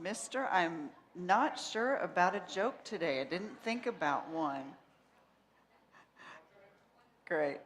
Mister, I'm not sure about a joke today. I didn't think about one. Great.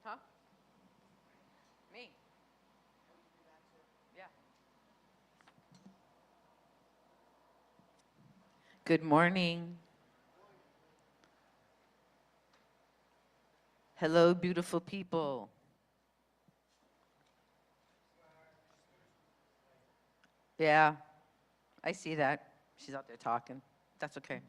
Huh? Me? Yeah. Good morning. Hello, beautiful people. Yeah, I see that. She's out there talking. That's okay.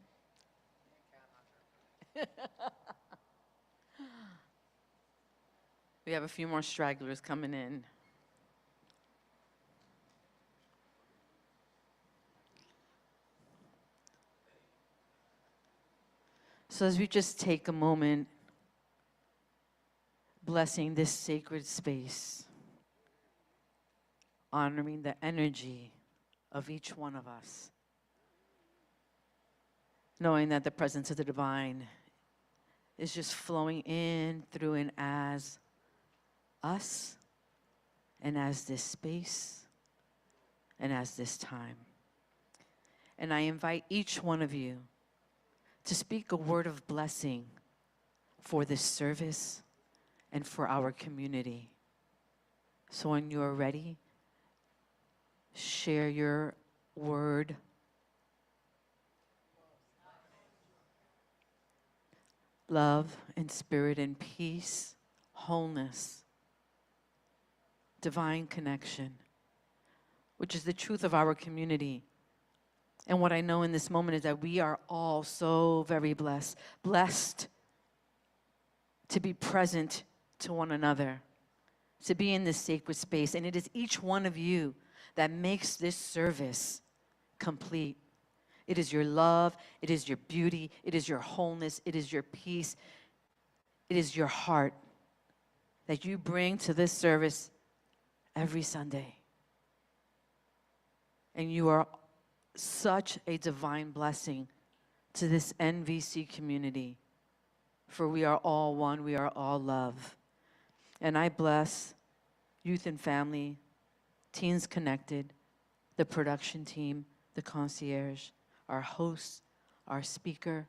We have a few more stragglers coming in. So as we just take a moment, blessing this sacred space, honoring the energy of each one of us, knowing that the presence of the divine is just flowing in, through, and as us, and as this space, and as this time. And I invite each one of you to speak a word of blessing for this service and for our community. So when you are ready, share your word. Love and spirit and peace, wholeness, divine connection, which is the truth of our community. And what I know in this moment is that we are all so very blessed. Blessed to be present to one another, to be in this sacred space. And it is each one of you that makes this service complete. It is your love, it is your beauty, it is your wholeness, it is your peace, it is your heart that you bring to this service every Sunday. And you are such a divine blessing to this NVC community. For we are all one, we are all love. And I bless Youth and Family, Teens Connected, the production team, the concierge, our host, our speaker,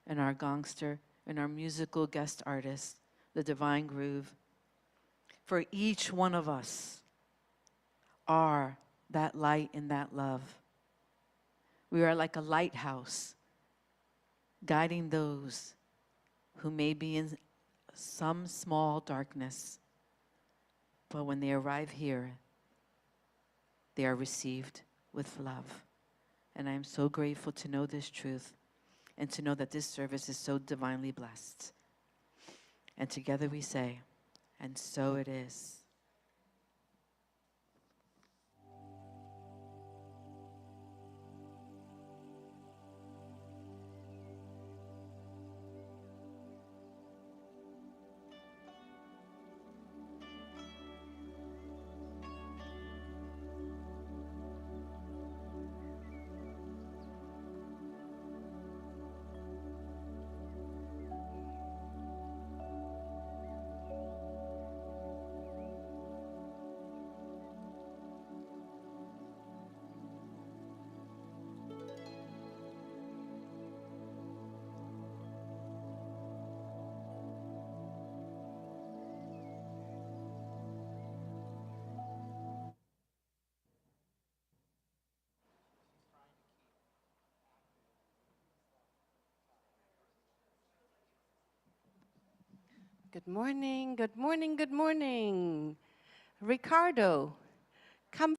and our gongster, and our musical guest artist, the Divine Groove. For each one of us are that light and that love. We are like a lighthouse, guiding those who may be in some small darkness, but when they arrive here, they are received with love. And I am so grateful to know this truth and to know that this service is so divinely blessed. And together we say, and so it is. Good morning, good morning, good morning. Ricardo, come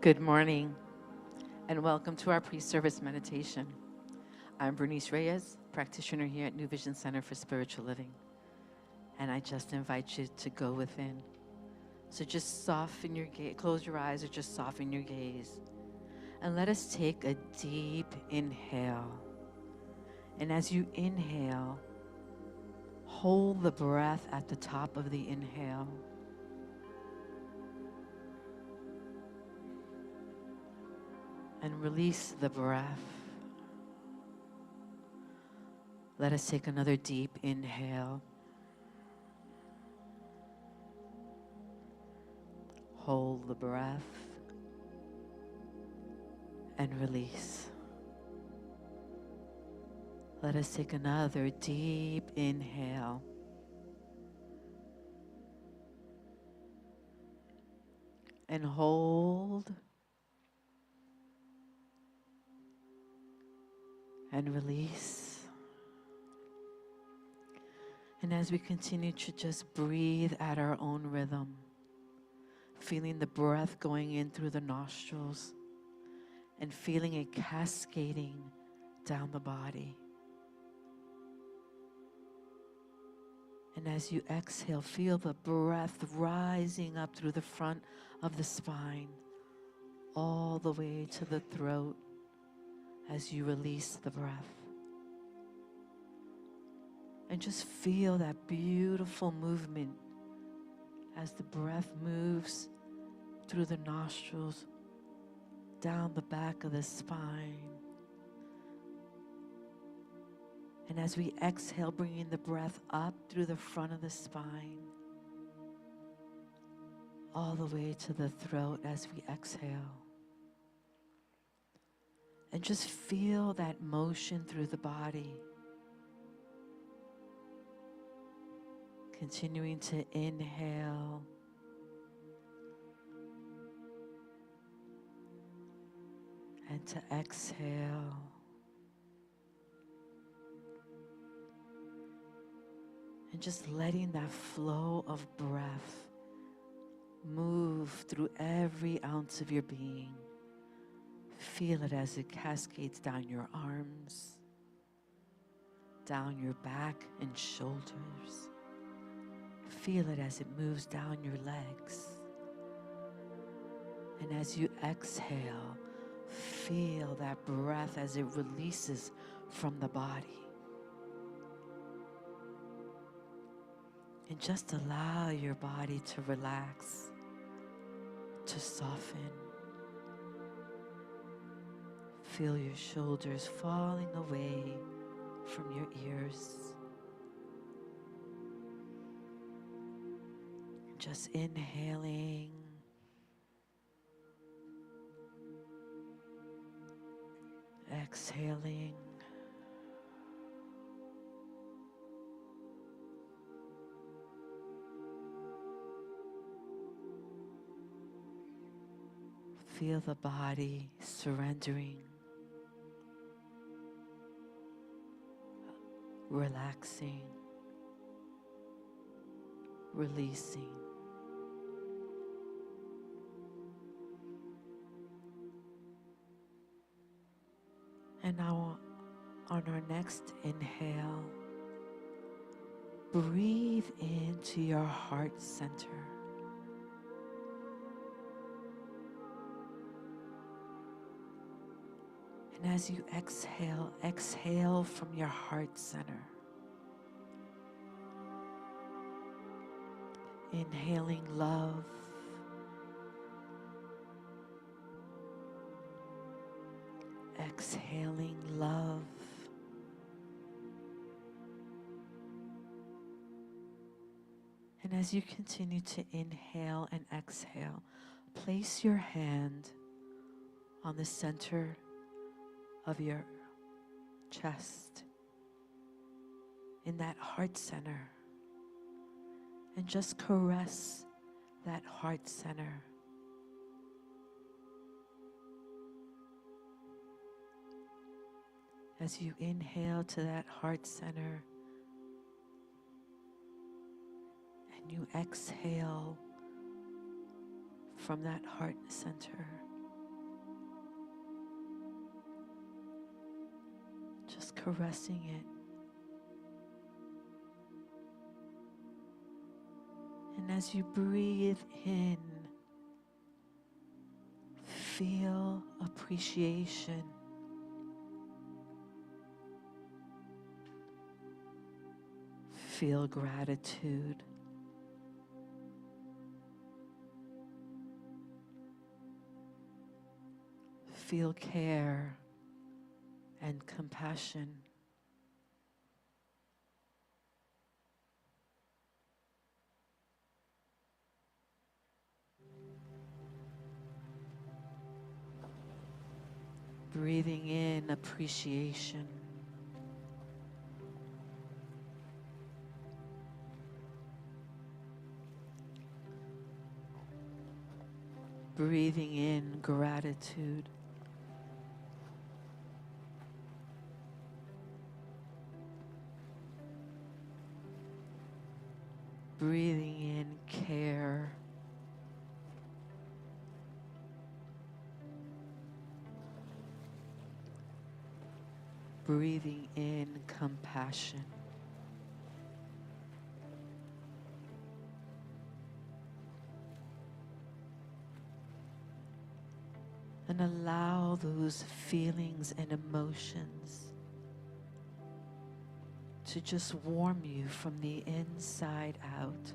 Good morning, and welcome to our pre-service meditation. I'm Bernice Reyes, practitioner here at New Vision Center for Spiritual Living, and I just invite you to go within. So just soften your gaze, close your eyes, or just soften your gaze, and let us take a deep inhale. And as you inhale, hold the breath at the top of the inhale. And release the breath. Let us take another deep inhale. Hold the breath and release. Let us take another deep inhale. And hold and release. And as we continue to just breathe at our own rhythm, feeling the breath going in through the nostrils and feeling it cascading down the body. And as you exhale, feel the breath rising up through the front of the spine, all the way to the throat as you release the breath. And just feel that beautiful movement as the breath moves through the nostrils, down the back of the spine. And as we exhale, bringing the breath up through the front of the spine, all the way to the throat as we exhale. And just feel that motion through the body. Continuing to inhale and to exhale. And just letting that flow of breath move through every ounce of your being. Feel it as it cascades down your arms, down your back and shoulders. Feel it as it moves down your legs. And as you exhale, feel that breath as it releases from the body. And just allow your body to relax, to soften. Feel your shoulders falling away from your ears. Just inhaling. Exhaling. Feel the body surrendering, relaxing, releasing. And now on our next inhale, breathe into your heart center. And as you exhale, exhale from your heart center. Inhaling love. Exhaling love. And as you continue to inhale and exhale, place your hand on the center of your chest, in that heart center, and just caress that heart center. As you inhale to that heart center and you exhale from that heart center, Just caressing it. And as you breathe in, feel appreciation. Feel gratitude. Feel care and compassion. Breathing in appreciation. Breathing in gratitude. Breathing in care. Breathing in compassion. And allow those feelings and emotions to just warm you from the inside out.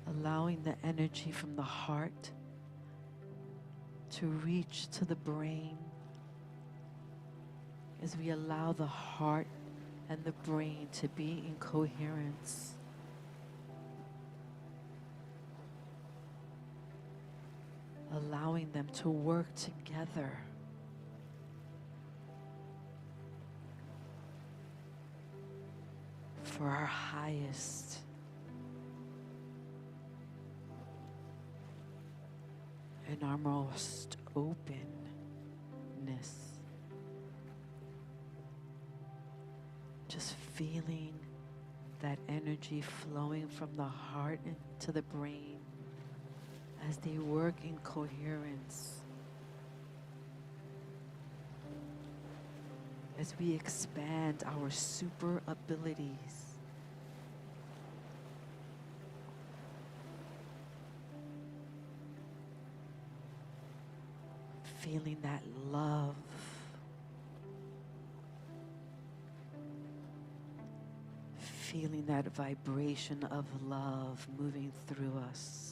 Allowing the energy from the heart to reach to the brain as we allow the heart and the brain to be in coherence. Allowing them to work together for our highest and our most openness. Just feeling that energy flowing from the heart into the brain as they work in coherence. As we expand our super abilities. Feeling that love. Feeling that vibration of love moving through us.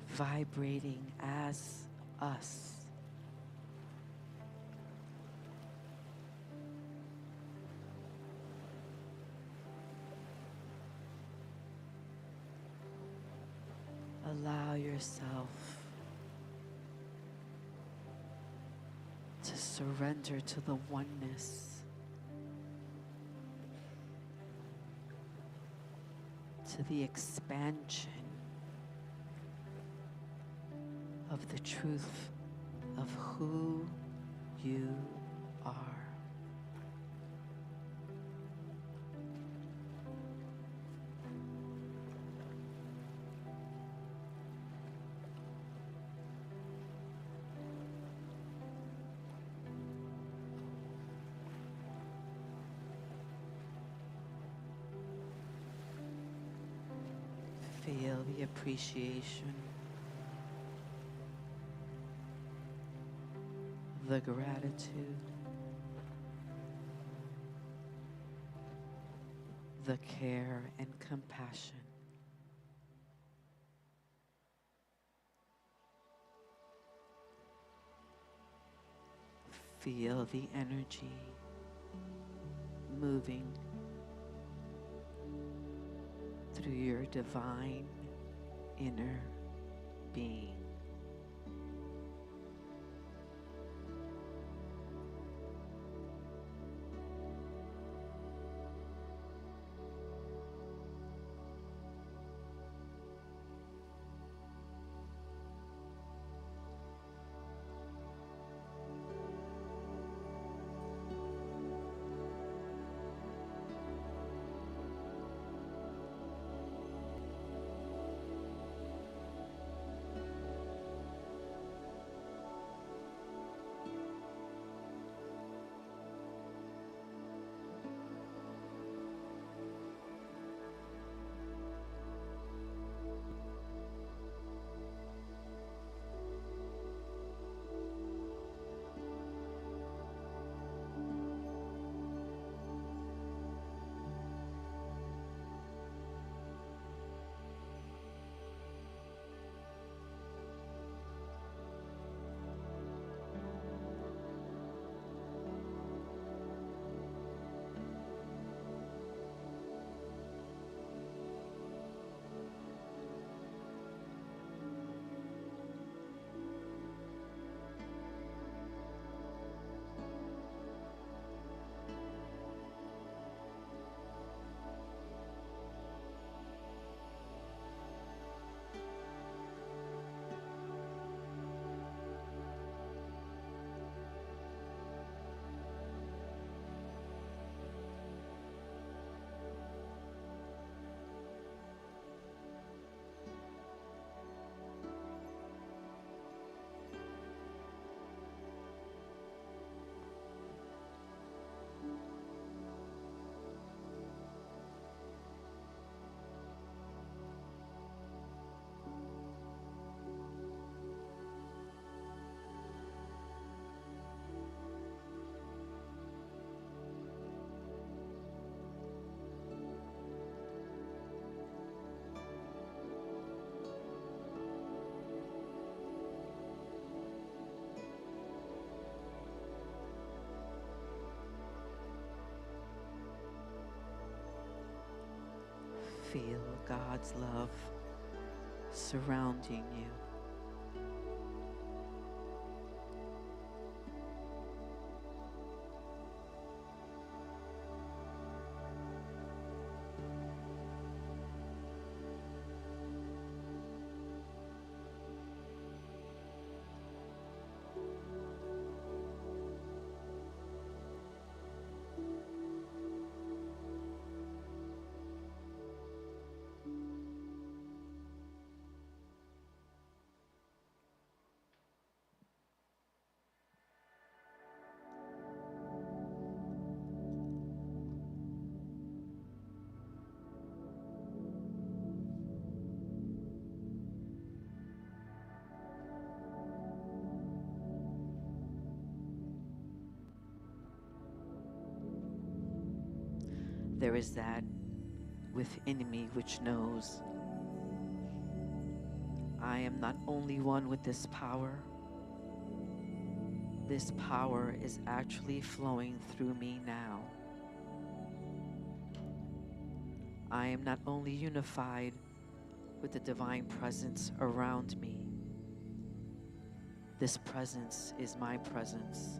Vibrating as us. Allow yourself to surrender to the oneness, to the expansion of the truth of who you are. Feel the appreciation, the gratitude, the care and compassion. Feel the energy moving through your divine inner being. Feel God's love surrounding you. There is that within me which knows I am not only one with this power is actually flowing through me now. I am not only unified with the divine presence around me, this presence is my presence.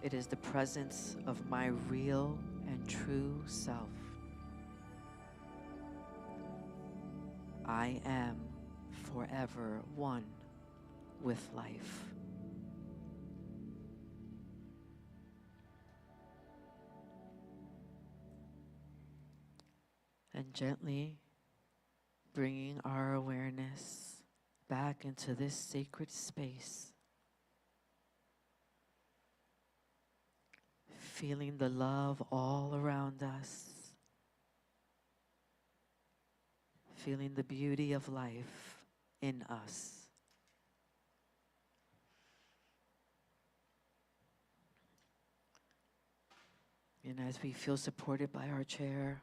It is the presence of my real and true self. I am forever one with life. And gently bringing our awareness back into this sacred space. Feeling the love all around us. Feeling the beauty of life in us. And as we feel supported by our chair,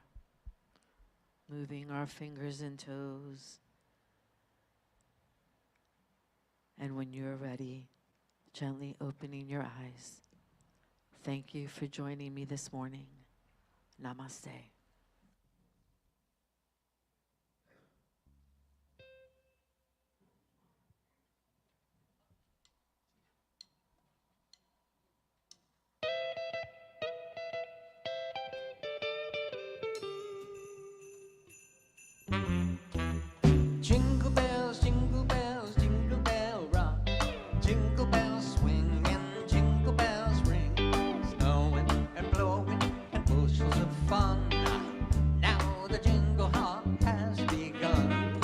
moving our fingers and toes. And when you're ready, gently opening your eyes. Thank you for joining me this morning. Namaste. Jingle bells, jingle bells, jingle bell rock. Jingle bells swing and jingle bells ring. Snowing and blowing and bushels of fun. Now the jingle hop has begun.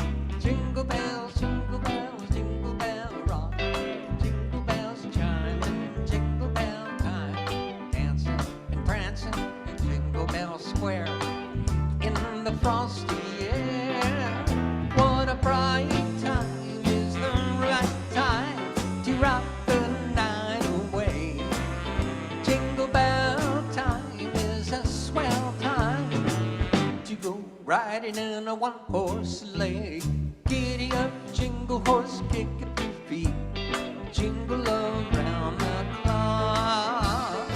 Jingle bells, jingle bells, jingle bell rock. Jingle bells chiming, jingle bell time. Dancing and prancing in Jingle Bell Square. In the frosty air. What a bright time is the right time to rock the night away. Jingle bell time is a swell time to go riding in a one-horse sleigh. Giddy up, jingle horse, kick up your feet. Jingle around the clock.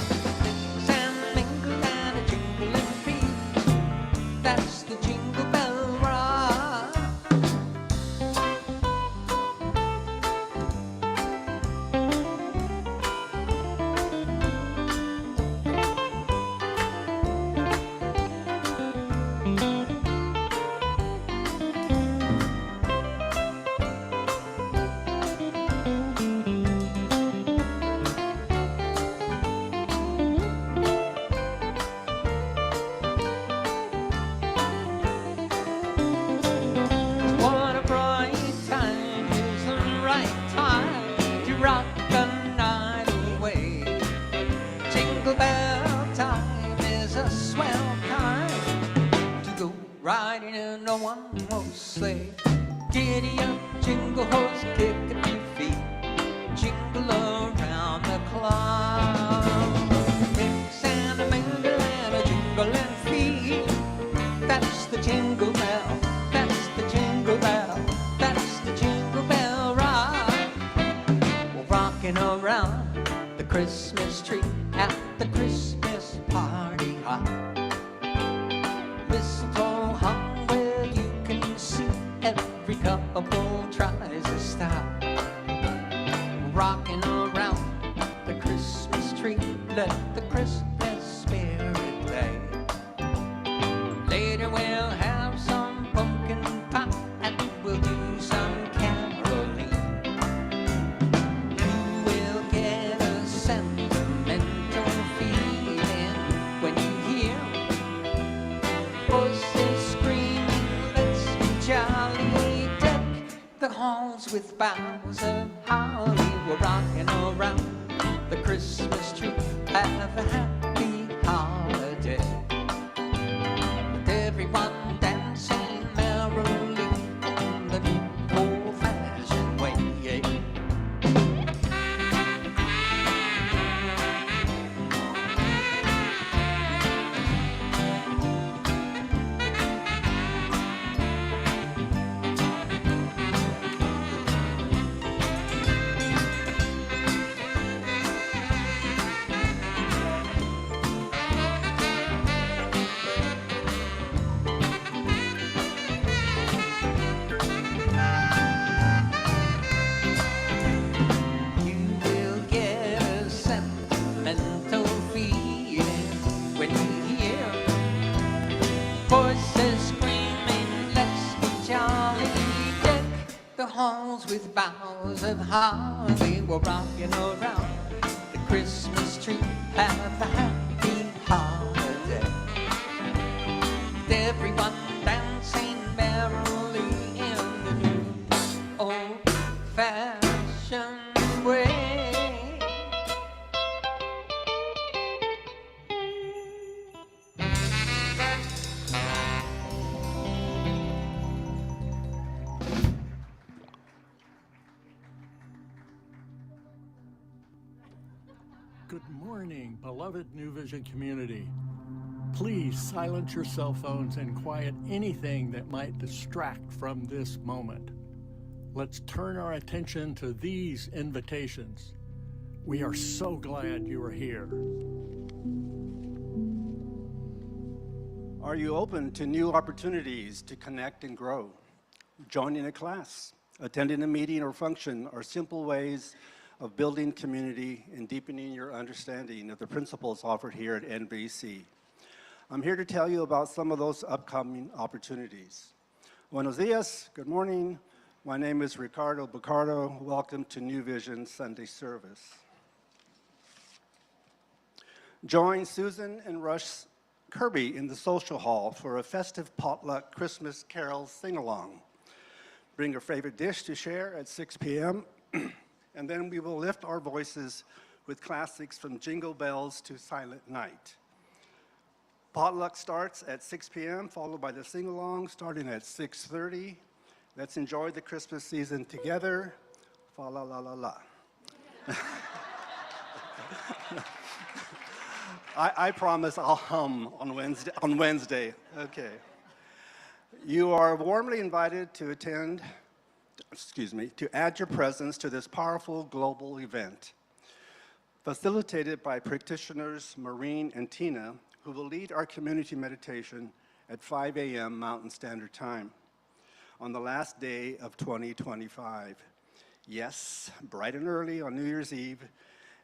Mix and mingle and a jingling feet. That's the Jingle Bell Rock. What a bright time is the right time to rock the night away. Jingle bell time is a swell time to go riding in a one-horse sleigh. Giddy up, jingle horse, kick up your feet. Jingle around the clock. Mix and a mingle and a jingling feet. That's the Jingle Bell. That's the Jingle Bell. That's the Jingle Bell Rock. We're rocking around the Christmas tree at the Christmas party hop. every couple tries to stop rocking around the Christmas tree. Let the Christmas spirit play. Later we'll have some pumpkin pie and we'll do some caroling. You will get a sentimental feeling when you hear voices screaming, let's be jolly. Deck the halls with boughs of holly. We're rocking around the Christmas tree. Have a happy holiday. With everyone dancing merrily in the new old-fashioned way. You will get a sentimental feeling when you hear voices screaming, let's be jolly. Deck the halls with boughs of holly. We're rocking around the Christmas tree. Have a happy holiday. With everyone dancing merrily in the new old-fashioned way. Good morning, beloved New Vision community. Please silence your cell phones and quiet anything that might distract from this moment. Let's turn our attention to these invitations. We are so glad you are here. Are you open to new opportunities to connect and grow? Joining a class, attending a meeting or function are simple ways of building community and deepening your understanding of the principles offered here at NBC. I'm here to tell you about some of those upcoming opportunities. Buenos dias, good morning. My name is Ricardo Bacardo. Welcome to New Vision Sunday service. Join Susan and Rush Kirby in the social hall for a festive potluck Christmas carol sing-along. Bring your favorite dish to share at 6 p.m. and then we will lift our voices with classics from Jingle Bells to Silent Night. Potluck starts at 6 p.m., followed by the sing-along starting at 6:30. Let's enjoy the Christmas season together. Fa la la la la. I promise I'll hum on Wednesday. Okay. You are warmly invited to to add your presence to this powerful global event. Facilitated by practitioners Maureen and Tina, who will lead our community meditation at 5 a.m. Mountain Standard Time on the last day of 2025. Yes, bright and early on New Year's Eve,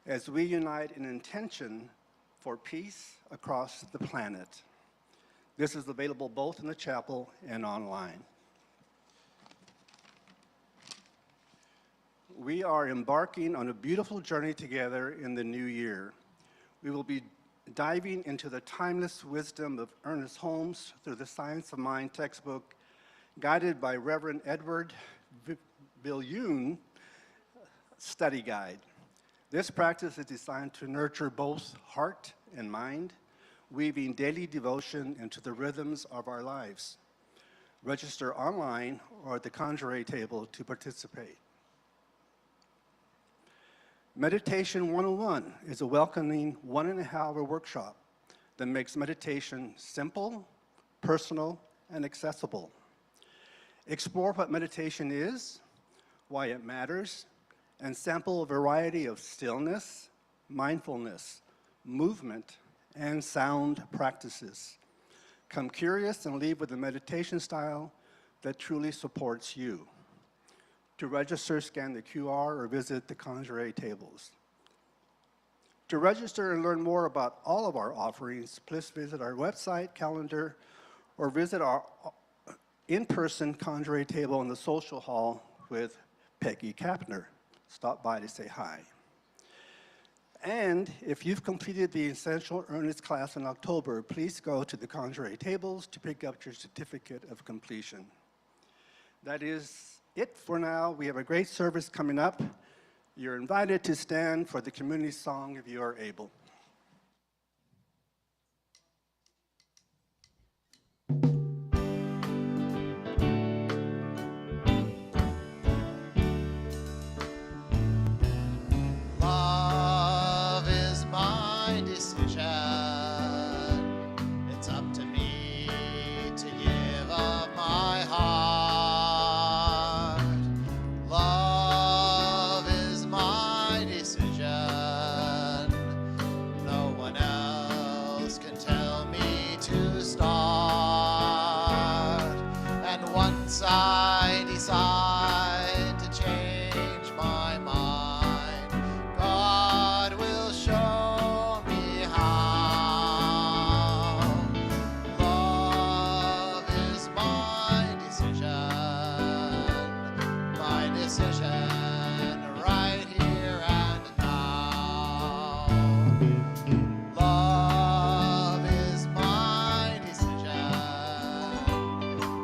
as we unite in intention for peace across the planet. This is available both in the chapel and online. We are embarking on a beautiful journey together in the new year. We will be diving into the timeless wisdom of Ernest Holmes through the Science of Mind textbook, guided by Reverend Edward Viljoen study guide. This practice is designed to nurture both heart and mind, weaving daily devotion into the rhythms of our lives. Register online or at the conjure table to participate. Meditation 101 is a welcoming 1.5-hour workshop that makes meditation simple, personal, and accessible. Explore what meditation is, why it matters, and sample a variety of stillness, mindfulness, movement, and sound practices. Come curious and leave with a meditation style that truly supports you. To register, scan the QR or visit the Conjure tables. To register and learn more about all of our offerings, please visit our website, calendar, or visit our in-person Conjure table in the social hall with Peggy Kapner. Stop by to say hi. And if you've completed the Essential Earnest class in October, please go to the Conjure tables to pick up your certificate of completion. That is it for now. We have a great service coming up. You're invited to stand for the community song if you are able. Love is my decision. It's up to me to give up my heart. Love is my decision. No one else can tell me to start. And once I decide to change my mind, God will show me how. Love is my decision right here and now. Love is my decision.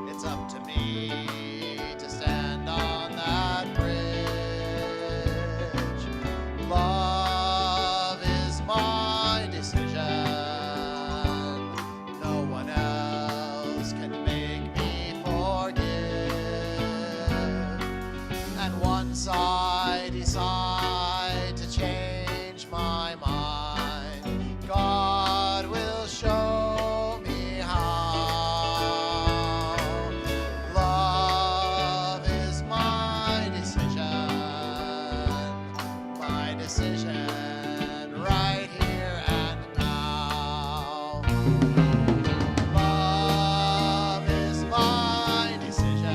It's up to me to stand on that bridge. Love is my decision. No one else can make me forgive. And once I decide to change my mind, God will show me how. Love is my decision right here and now. Love is my decision.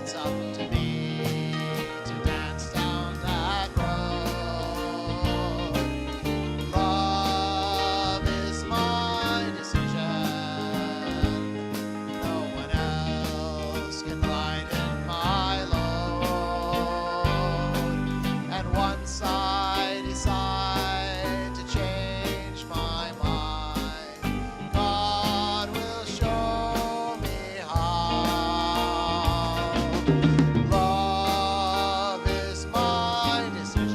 It's up to me to dance down that road. Love is my decision. No one else can lighten my load. And once I decide to change my mind, God will show me how. Love is my decision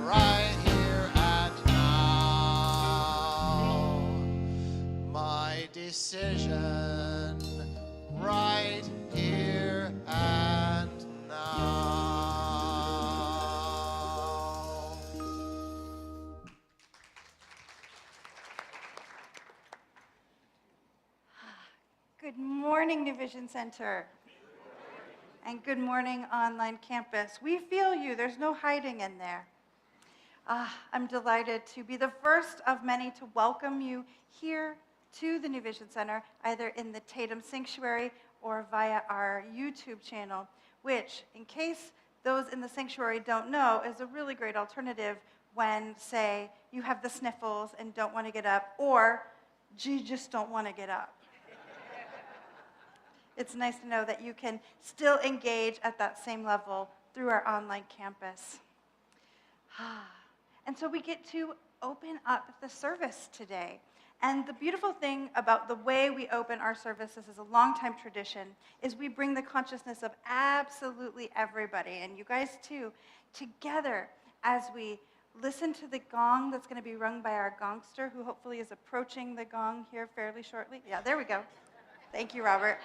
right here and now. My decision right here and now. Good morning, New Vision Center. And good morning, online campus. We feel you. There's no hiding in there. I'm delighted to be the first of many to welcome you here to the New Vision Center, either in the Tatum Sanctuary or via our YouTube channel, which, in case those in the sanctuary don't know, is a really great alternative when, say, you have the sniffles and don't want to get up, or you just don't want to get up. It's nice to know that you can still engage at that same level through our online campus. And so we get to open up the service today. And the beautiful thing about the way we open our services as a longtime tradition is we bring the consciousness of absolutely everybody, and you guys too, together as we listen to the gong that's going to be rung by our gongster, who hopefully is approaching the gong here fairly shortly. Yeah, there we go. Thank you, Robert.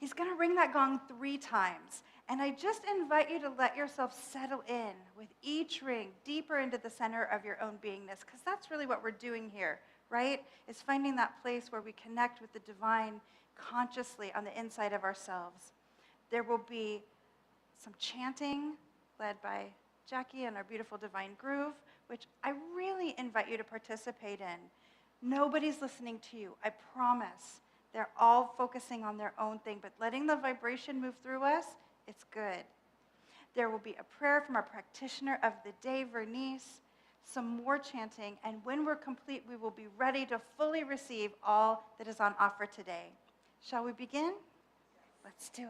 He's going to ring that gong 3 times. And I just invite you to let yourself settle in with each ring deeper into the center of your own beingness, because that's really what we're doing here, right? Is finding that place where we connect with the divine consciously on the inside of ourselves. There will be some chanting led by Jackie and our beautiful Divine Groove, which I really invite you to participate in. Nobody's listening to you, I promise. They're all focusing on their own thing, but letting the vibration move through us, it's good. There will be a prayer from our practitioner of the day, Vernice, some more chanting, and when we're complete, we will be ready to fully receive all that is on offer today. Shall we begin? Let's do it.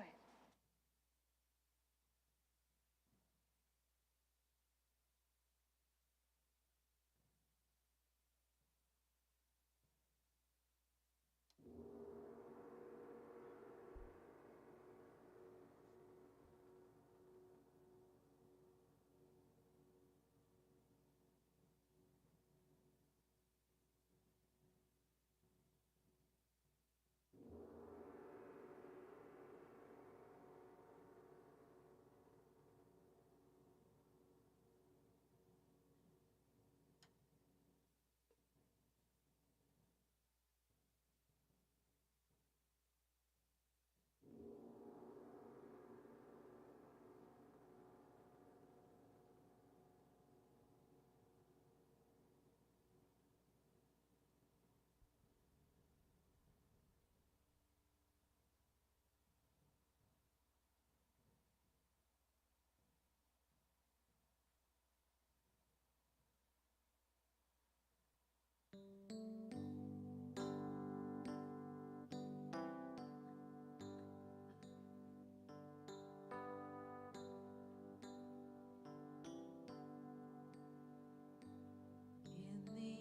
In the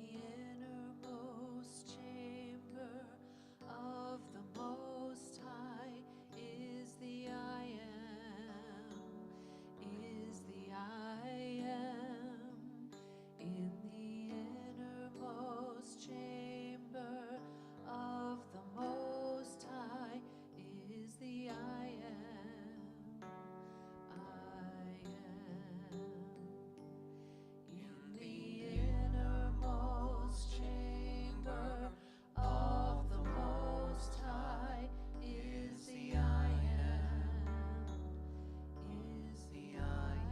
innermost chamber of the Most High is the I am, is the I am. In the innermost chamber of the Most High is the I am, I am. In the innermost chamber of the Most High is the I am, is the I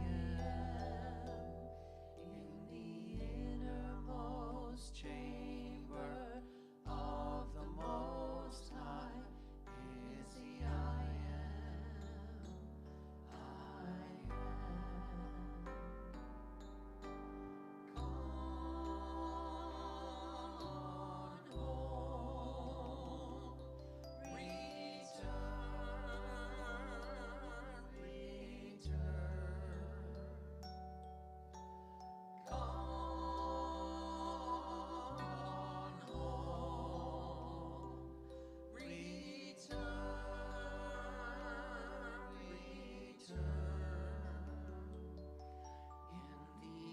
am. In the innermost chamber of the Most High is the I am, I am. Come on home, return, return. Come on home, return, return. In the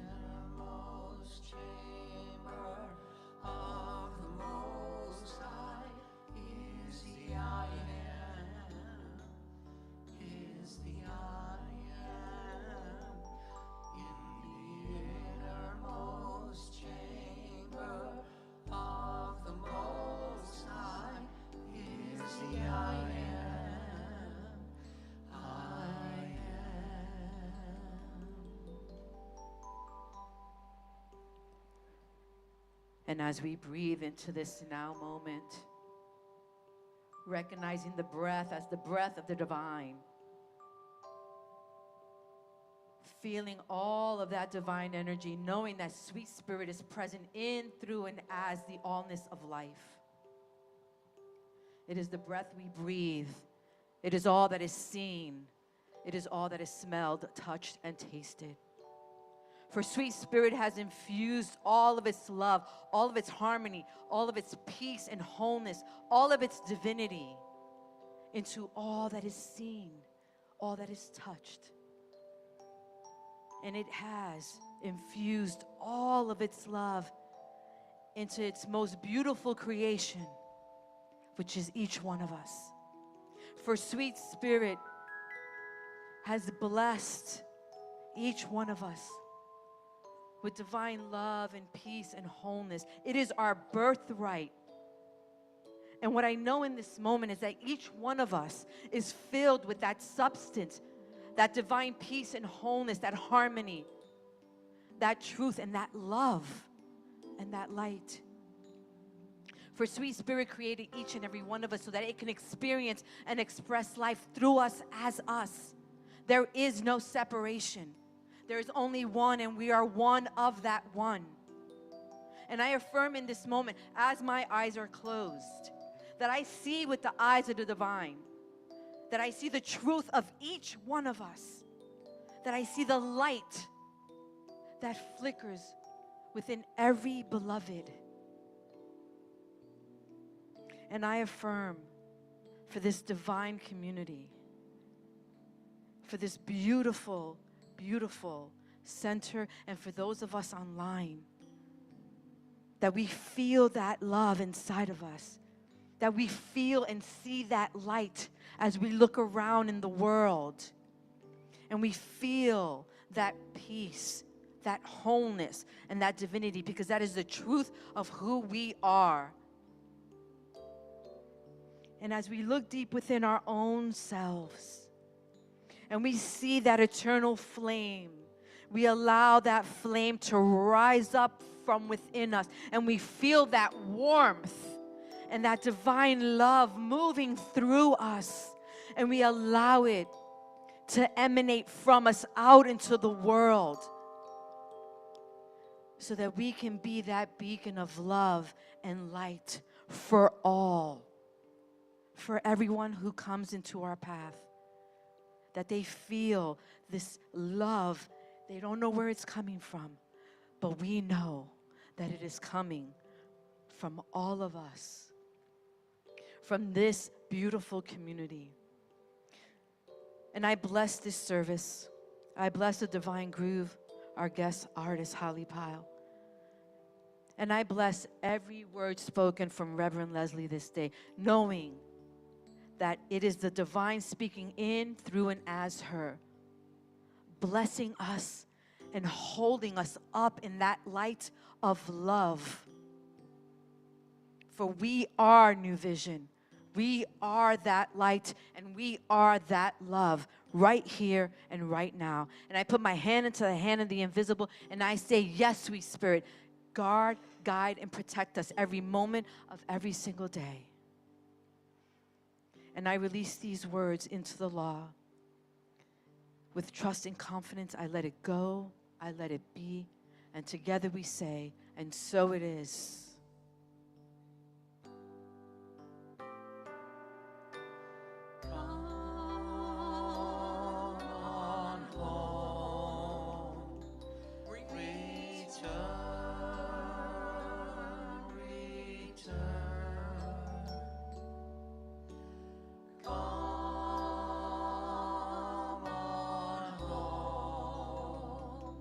innermost chamber of the Most High is the I am, is the I am. In the innermost chamber of the Most High is the I am, I am. And as we breathe into this now moment, recognizing the breath as the breath of the divine, feeling all of that divine energy, knowing that sweet spirit is present in, through, and as the allness of life. It is the breath we breathe. It is all that is seen. It is all that is smelled, touched, and tasted. For sweet spirit has infused all of its love, all of its harmony, all of its peace and wholeness, all of its divinity into all that is seen, all that is touched. And it has infused all of its love into its most beautiful creation, which is each one of us. For sweet spirit has blessed each one of us with divine love and peace and wholeness. It is our birthright. And what I know in this moment is that each one of us is filled with that substance, that divine peace and wholeness, that harmony, that truth, and that love, and that light. For Sweet Spirit created each and every one of us so that it can experience and express life through us as us. There is no separation. There is only one, and we are one of that one. And I affirm in this moment, as my eyes are closed, that I see with the eyes of the divine, that I see the truth of each one of us, that I see the light that flickers within every beloved. And I affirm for this divine community, for this beautiful, beautiful center, and for those of us online, that we feel that love inside of us, that we feel and see that light as we look around in the world, and we feel that peace, that wholeness, and that divinity, because that is the truth of who we are. And as we look deep within our own selves, and we see that eternal flame, we allow that flame to rise up from within us, and we feel that warmth and that divine love moving through us, and we allow it to emanate from us out into the world, so that we can be that beacon of love and light for all, for everyone who comes into our path, that they feel this love. They don't know where it's coming from, but we know that it is coming from all of us, from this beautiful community. And I bless this service. I bless the Divine Groove, our guest artist, Holly Pyle. And I bless every word spoken from Reverend Lezli this day, knowing that it is the divine speaking in, through, and as her, blessing us and holding us up in that light of love. For we are New Vision. We are that light, and we are that love right here and right now. And I put my hand into the hand of the invisible, and I say, yes, sweet Spirit, guard, guide, and protect us every moment of every single day. And I release these words into the law. With trust and confidence, I let it go, I let it be, and together we say, and so it is. Come on home, return, come on home,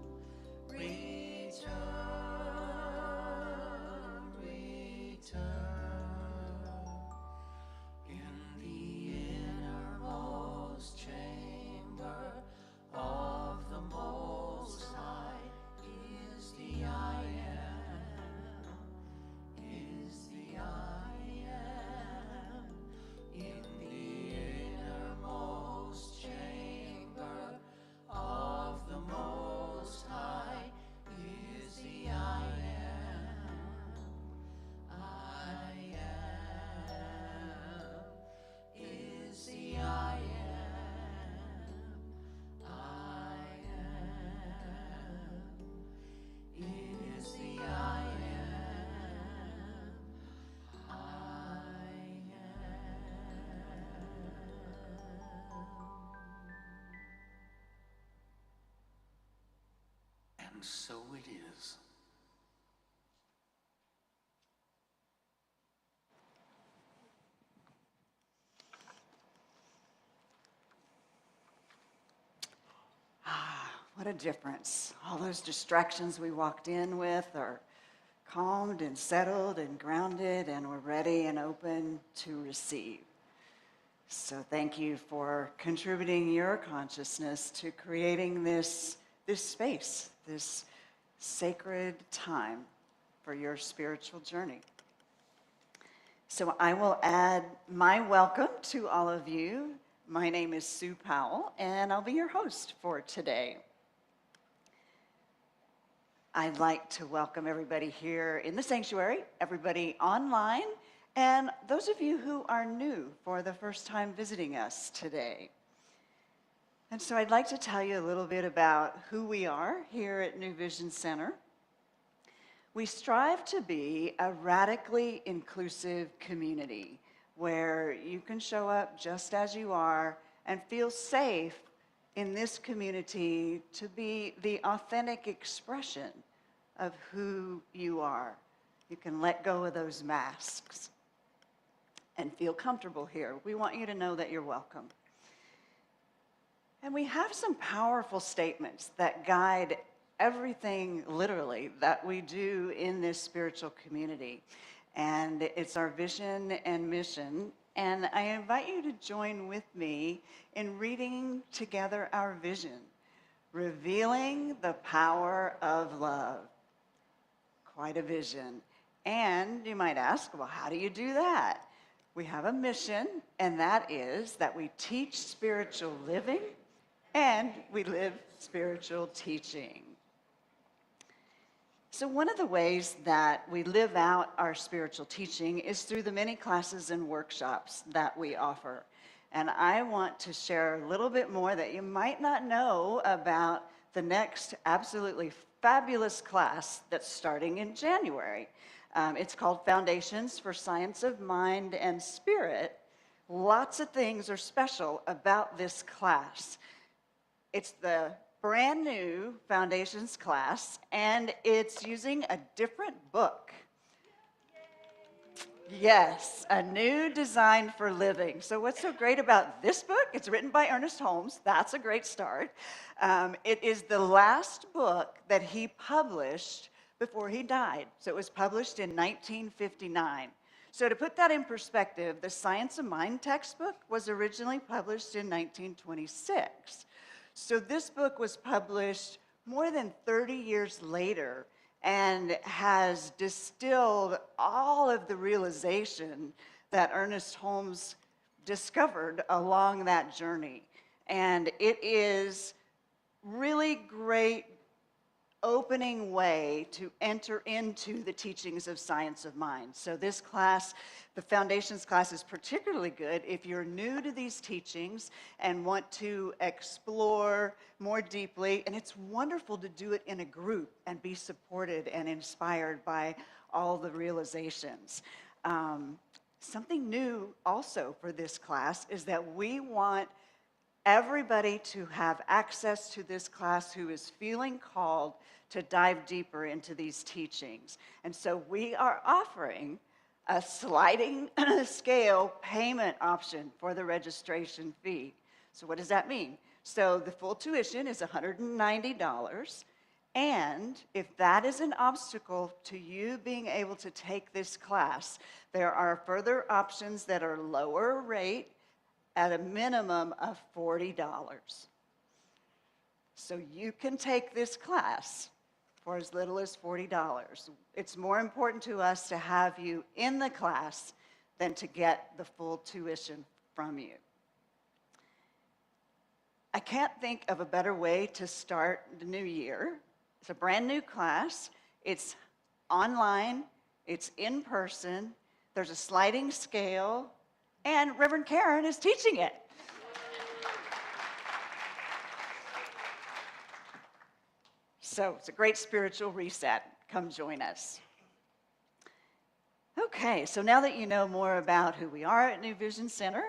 return. In the innermost chamber of the Most High is the I am, is the I am. In the innermost chamber of the Most High is the I am. I am is the I am. I am is the I am. I am. And so it is. What a difference. All those distractions we walked in with are calmed and settled and grounded, and we're ready and open to receive. So thank you for contributing your consciousness to creating this space, this sacred time for your spiritual journey. So I will add my welcome to all of you. My name is Sue Powell, and I'll be your host for today. I'd like to welcome everybody here in the sanctuary, everybody online, and those of you who are new for the first time visiting us today. And so I'd like to tell you a little bit about who we are here at New Vision Center. We strive to be a radically inclusive community where you can show up just as you are and feel safe in this community to be the authentic expression of who you are. You can let go of those masks and feel comfortable here. We want you to know that you're welcome. And we have some powerful statements that guide everything, literally, that we do in this spiritual community. And it's our vision and mission. And I invite you to join with me in reading together our vision, revealing the power of love. Quite a vision. And you might ask, well, how do you do that? We have a mission, and that is that we teach spiritual living and we live spiritual teaching. So one of the ways that we live out our spiritual teaching is through the many classes and workshops that we offer. And I want to share a little bit more that you might not know about the next absolutely fabulous class that's starting in January. It's called Foundations for Science of Mind and Spirit. Lots of things are special about this class. It's the brand new Foundations class, and it's using a different book. Yes, a new design for living. So what's so great about this book? It's written by Ernest Holmes. That's a great start. It is the last book that he published before he died. So it was published in 1959. So to put that in perspective, the Science of Mind textbook was originally published in 1926. So this book was published more than 30 years later and has distilled all of the realization that Ernest Holmes discovered along that journey. And it is really great opening way to enter into the teachings of science of mind. So this class, the Foundations class, is particularly good if you're new to these teachings and want to explore more deeply. And it's wonderful to do it in a group and be supported and inspired by all the realizations. Something new also for this class is that we want everybody to have access to this class who is feeling called to dive deeper into these teachings. And so we are offering a sliding scale payment option for the registration fee. So what does that mean? So the full tuition is $190. And if that is an obstacle to you being able to take this class, there are further options that are lower rate at a minimum of $40. So you can take this class for as little as $40. It's more important to us to have you in the class than to get the full tuition from you. I can't think of a better way to start the new year. It's a brand new class. It's online. It's in person. There's a sliding scale. And Reverend Karen is teaching it. So it's a great spiritual reset. Come join us. Okay, so now that you know more about who we are at New Vision Center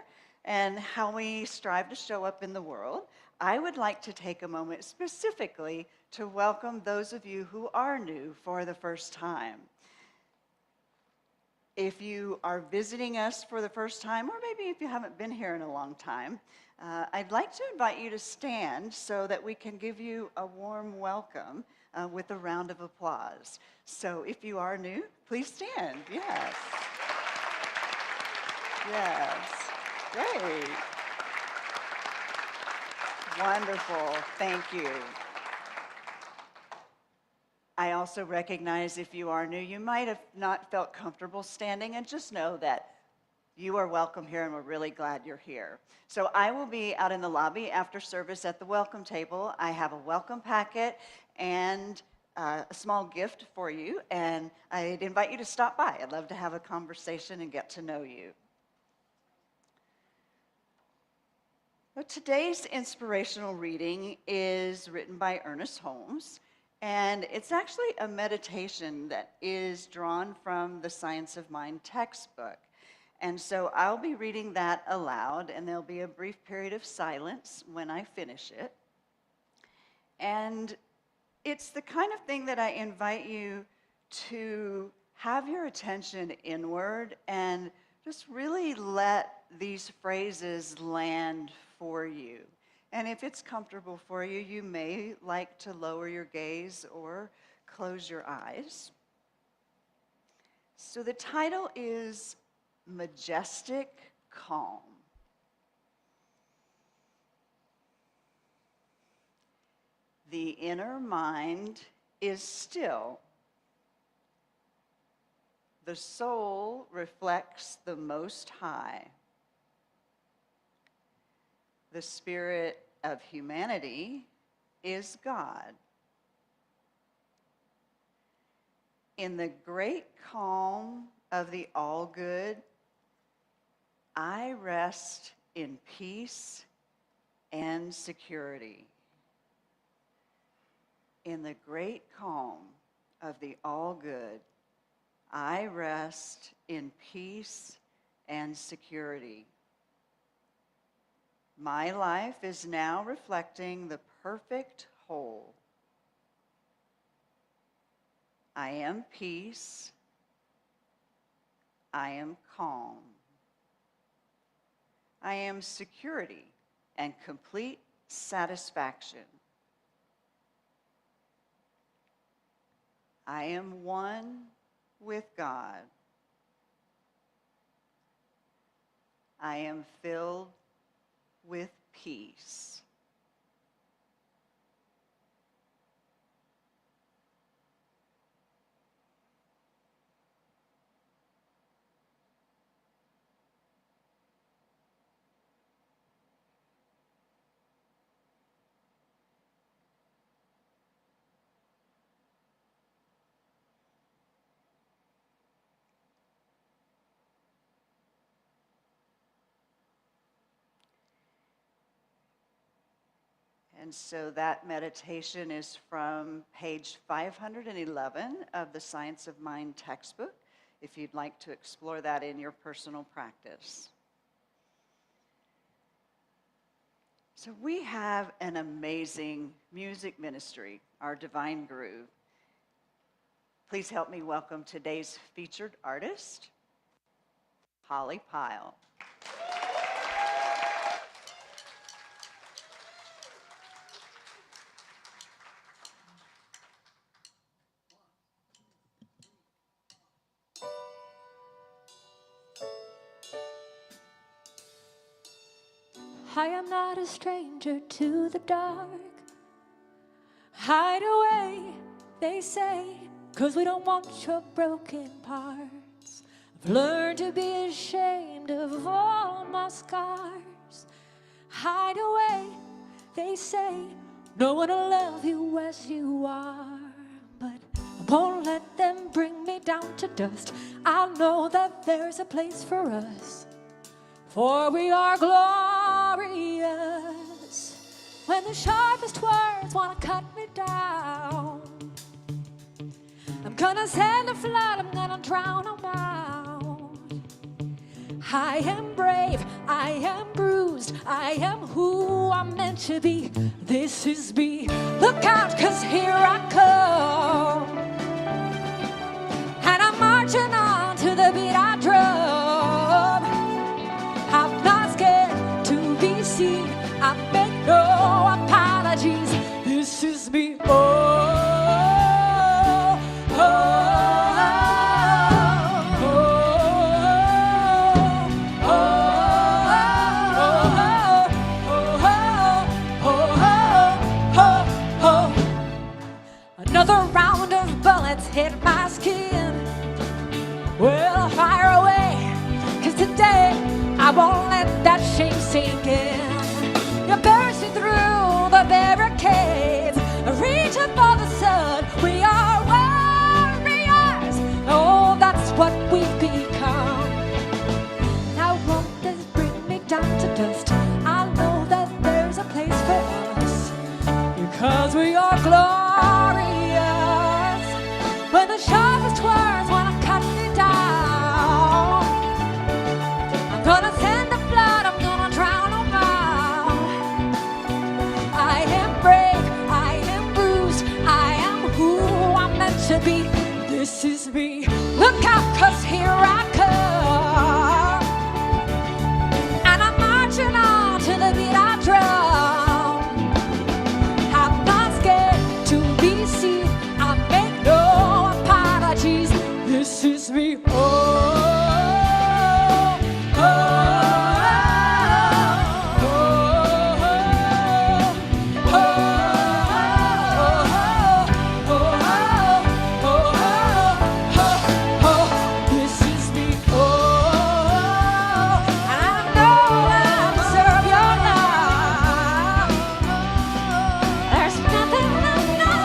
and how we strive to show up in the world, I would like to take a moment specifically to welcome those of you who are new for the first time. If you are visiting us for the first time, or maybe if you haven't been here in a long time, I'd like to invite you to stand so that we can give you a warm welcome with a round of applause. So if you are new, please stand. Yes. Yes. Great. Wonderful. Thank you. I also recognize if you are new, you might have not felt comfortable standing, and just know that you are welcome here and we're really glad you're here. So I will be out in the lobby after service at the welcome table. I have a welcome packet and a small gift for you, and I'd invite you to stop by. I'd love to have a conversation and get to know you. Well, today's inspirational reading is written by Ernest Holmes, and it's actually a meditation that is drawn from the Science of Mind textbook. And so I'll be reading that aloud, and there'll be a brief period of silence when I finish it. And it's the kind of thing that I invite you to have your attention inward and just really let these phrases land for you. And if it's comfortable for you, you may like to lower your gaze or close your eyes. So the title is Majestic Calm. The inner mind is still. The soul reflects the Most High. The spirit of humanity is God. In the great calm of the all-good, I rest in peace and security. In the great calm of the all-good, I rest in peace and security. My life is now reflecting the perfect whole. I am peace. I am calm. I am security and complete satisfaction. I am one with God. I am filled with peace. And so that meditation is from page 511 of the Science of Mind textbook, if you'd like to explore that in your personal practice. So we have an amazing music ministry, our Divine Groove. Please help me welcome today's featured artist, Holly Pyle. I am not a stranger to the dark. Hide away, they say, 'cause we don't want your broken parts. I've learned to be ashamed of all my scars. Hide away, they say, no one will love you as you are. But I won't let them bring me down to dust. I know that there's a place for us, for we are glorious. When the sharpest words want to cut me down, I'm gonna send a flood, I'm gonna drown them out. I am brave, I am bruised, I am who I'm meant to be. This is me. Look out, 'cause here I come. And I'm marching on to the beat I drum. I'm not scared to be seen. I make no apologies. This is me. Oh, oh, oh, oh, oh, oh. Another round of bullets hit my skin. Well, I'll fire away, 'cause today I won't let that shame sink in. You're bursting through the barricades, reaching for the sun. We are the sharpest words wanna cut me down. I'm gonna send the flood, I'm gonna drown them out. I am brave, I am bruised, I am who I'm meant to be. This is me. Look out, 'cause here I come. And I'm marching on to the beat I drum. I'm not scared to be seen. I make no apologies. This is me. Oh, oh, oh, oh, this is me. Oh, and I know I deserve your love. There's nothing I know.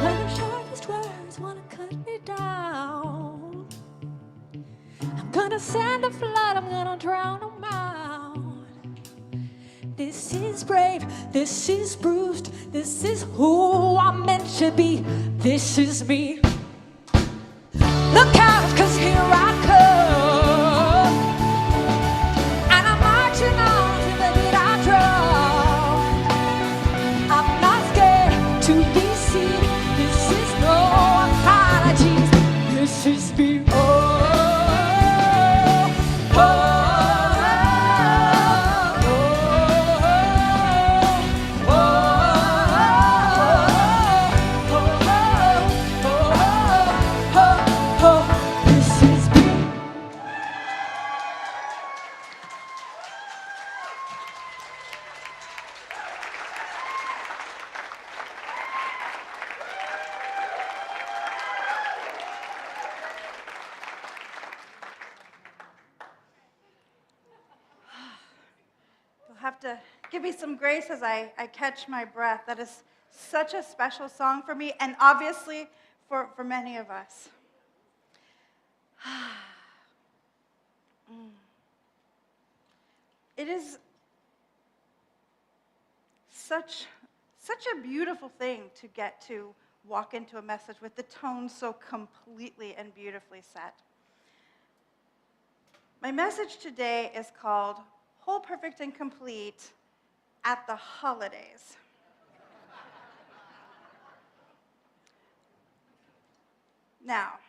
When the sharpest words wanna cut me down, I'm gonna send a flood, I'm gonna drown them out. This is brave, this is bruised, this is who I'm meant to be. This is me. Look out, 'cause here I come. And I'm marching on to the beat I drum. I'm not scared to be seen. This is no apologies. This is me. Oh, oh, this is me. You'll have to give me some grace as I catch my breath. That is such a special song for me, and obviously for many of us. It is such a beautiful thing to get to walk into a message with the tone so completely and beautifully set. My message today is called Whole, Perfect, and Complete at the Holidays. Now,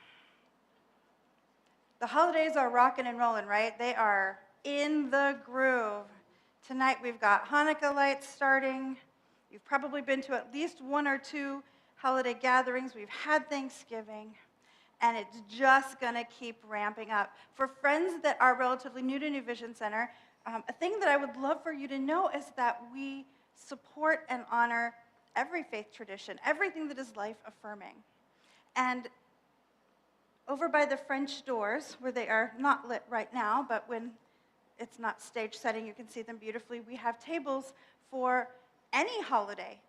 the holidays are rocking and rolling, right? They are in the groove. Tonight we've got Hanukkah lights starting. You've probably been to at least one or two holiday gatherings. We've had Thanksgiving, and it's just gonna keep ramping up. For friends that are relatively new to New Vision Center, a thing that I would love for you to know is that we support and honor every faith tradition, everything that is life-affirming. And over by the French doors, where they are not lit right now, but when it's not stage setting, you can see them beautifully, we have tables for any holiday.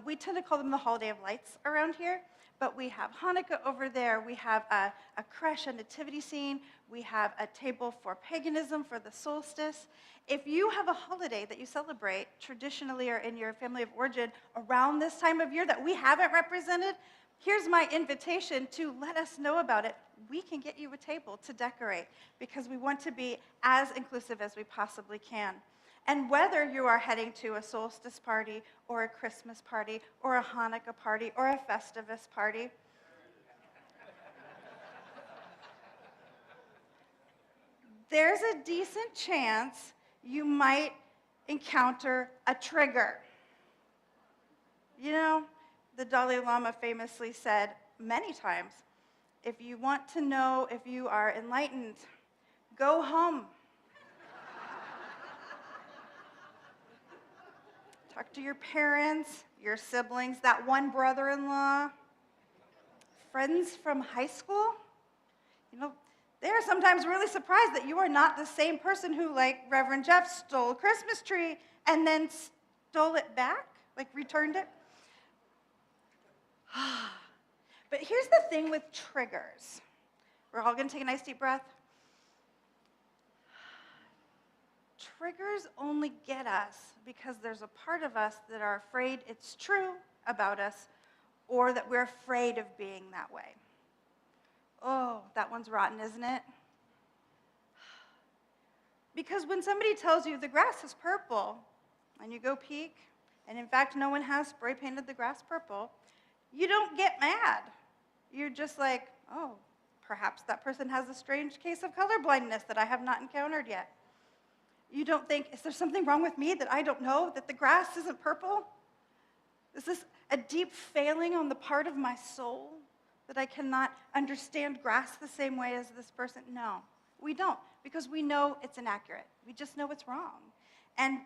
We tend to call them the holiday of lights around here, but we have Hanukkah over there, we have a creche, a nativity scene, we have a table for paganism, for the solstice. If you have a holiday that you celebrate traditionally or in your family of origin around this time of year that we haven't represented, here's my invitation to let us know about it. We can get you a table to decorate because we want to be as inclusive as we possibly can. And whether you are heading to a solstice party or a Christmas party or a Hanukkah party or a Festivus party, there's a decent chance you might encounter a trigger. You know, the Dalai Lama famously said many times, if you want to know if you are enlightened, go home. Talk to your parents, your siblings, that one brother-in-law, friends from high school. You know, they're sometimes really surprised that you are not the same person who, like Reverend Jeff, stole a Christmas tree and then stole it back, like returned it. But here's the thing with triggers. We're all going to take a nice deep breath. triggers only get us because there's a part of us that are afraid it's true about us, or that we're afraid of being that way. Oh, that one's rotten, isn't it? Because when somebody tells you the grass is purple, and you go peek, and in fact no one has spray painted the grass purple, you don't get mad. You're just like, oh, perhaps that person has a strange case of colorblindness that I have not encountered yet. You don't think, is there something wrong with me that I don't know, that the grass isn't purple? Is this a deep failing on the part of my soul that I cannot understand grass the same way as this person? No, we don't, because we know it's inaccurate. We just know it's wrong. And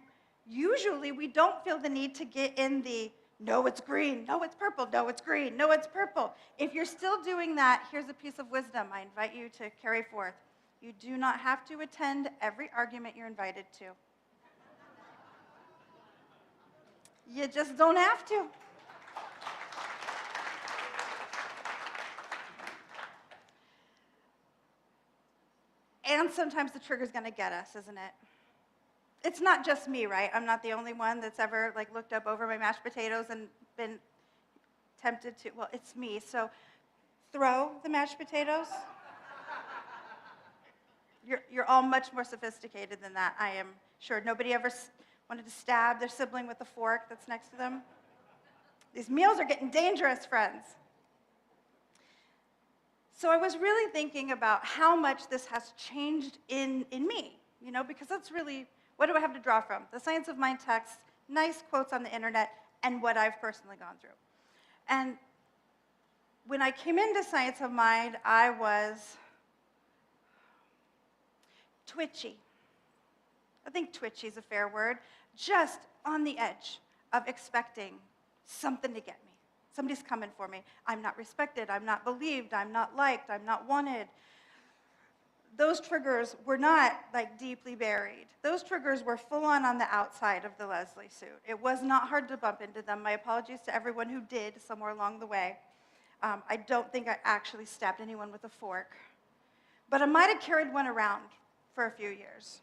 usually we don't feel the need to get in the, no, it's green, no, it's purple, no, it's green, no, it's purple. If you're still doing that, here's a piece of wisdom I invite you to carry forth. You do not have to attend every argument you're invited to. You just don't have to. And sometimes the trigger's going to get us, isn't it? It's not just me, right? I'm not the only one that's ever looked up over my mashed potatoes and been tempted to. Well, it's me. So throw the mashed potatoes. You're all much more sophisticated than that, I am sure. Nobody ever wanted to stab their sibling with the fork that's next to them. These meals are getting dangerous, friends. So I was really thinking about how much this has changed in me, because that's really, what do I have to draw from? The Science of Mind text, nice quotes on the internet, and what I've personally gone through. And when I came into Science of Mind, I was twitchy. I think twitchy is a fair word. Just on the edge of expecting something to get me. Somebody's coming for me. I'm not respected. I'm not believed. I'm not liked. I'm not wanted. Those triggers were not deeply buried. Those triggers were full on the outside of the Lezli suit. It was not hard to bump into them. My apologies to everyone who did somewhere along the way. I don't think I actually stabbed anyone with a fork. But I might have carried one around for a few years.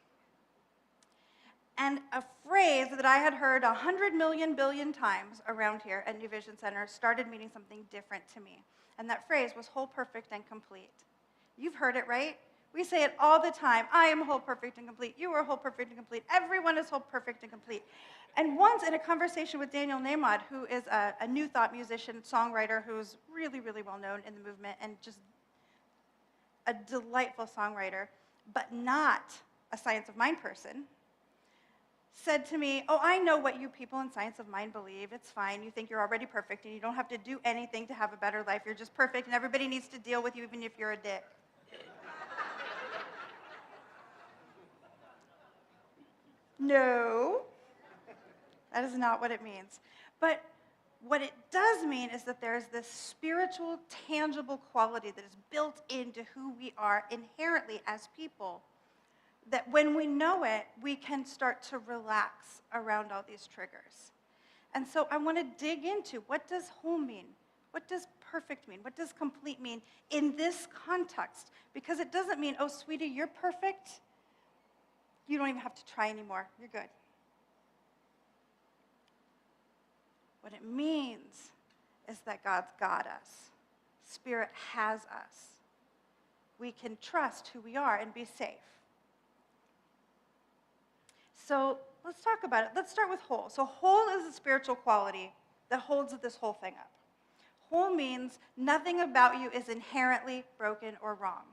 And a phrase that I had heard 100 million billion times around here at New Vision Center started meaning something different to me. And that phrase was whole, perfect, and complete. You've heard it, right? We say it all the time. I am whole, perfect, and complete. You are whole, perfect, and complete. Everyone is whole, perfect, and complete. And once in a conversation with Daniel Nahmad, who is a New Thought musician, songwriter, who's really, really well known in the movement and just a delightful songwriter, but not a Science of Mind person, said to me, oh, I know what you people in Science of Mind believe. It's fine. You think you're already perfect and you don't have to do anything to have a better life. You're just perfect and everybody needs to deal with you even if you're a dick. No, that is not what it means. But what it does mean is that there is this spiritual, tangible quality that is built into who we are inherently as people, that when we know it, we can start to relax around all these triggers. And so I want to dig into, what does whole mean? What does perfect mean? What does complete mean in this context? Because it doesn't mean, oh, sweetie, you're perfect. You don't even have to try anymore. You're good. What it means is that God's got us. Spirit has us. We can trust who we are and be safe. So let's talk about it. Let's start with whole. So whole is a spiritual quality that holds this whole thing up. Whole means nothing about you is inherently broken or wrong.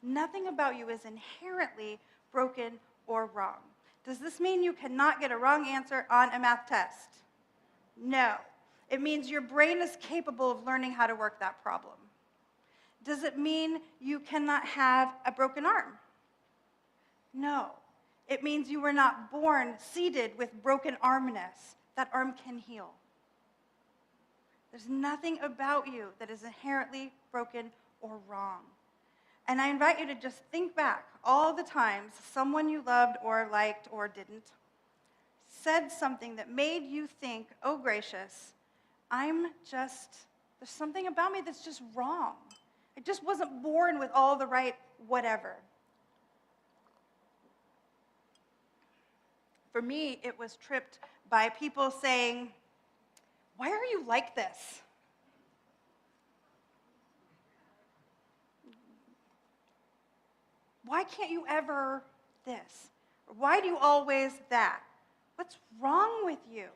Nothing about you is inherently broken or wrong. Does this mean you cannot get a wrong answer on a math test? No. It means your brain is capable of learning how to work that problem. Does it mean you cannot have a broken arm? No. It means you were not born seated with broken armness. That arm can heal. There's nothing about you that is inherently broken or wrong. And I invite you to just think back all the times someone you loved or liked or didn't said something that made you think, oh gracious, there's something about me that's just wrong. I just wasn't born with all the right whatever. For me, it was tripped by people saying, "Why are you like this?" Why can't you ever this? Or why do you always that? What's wrong with you?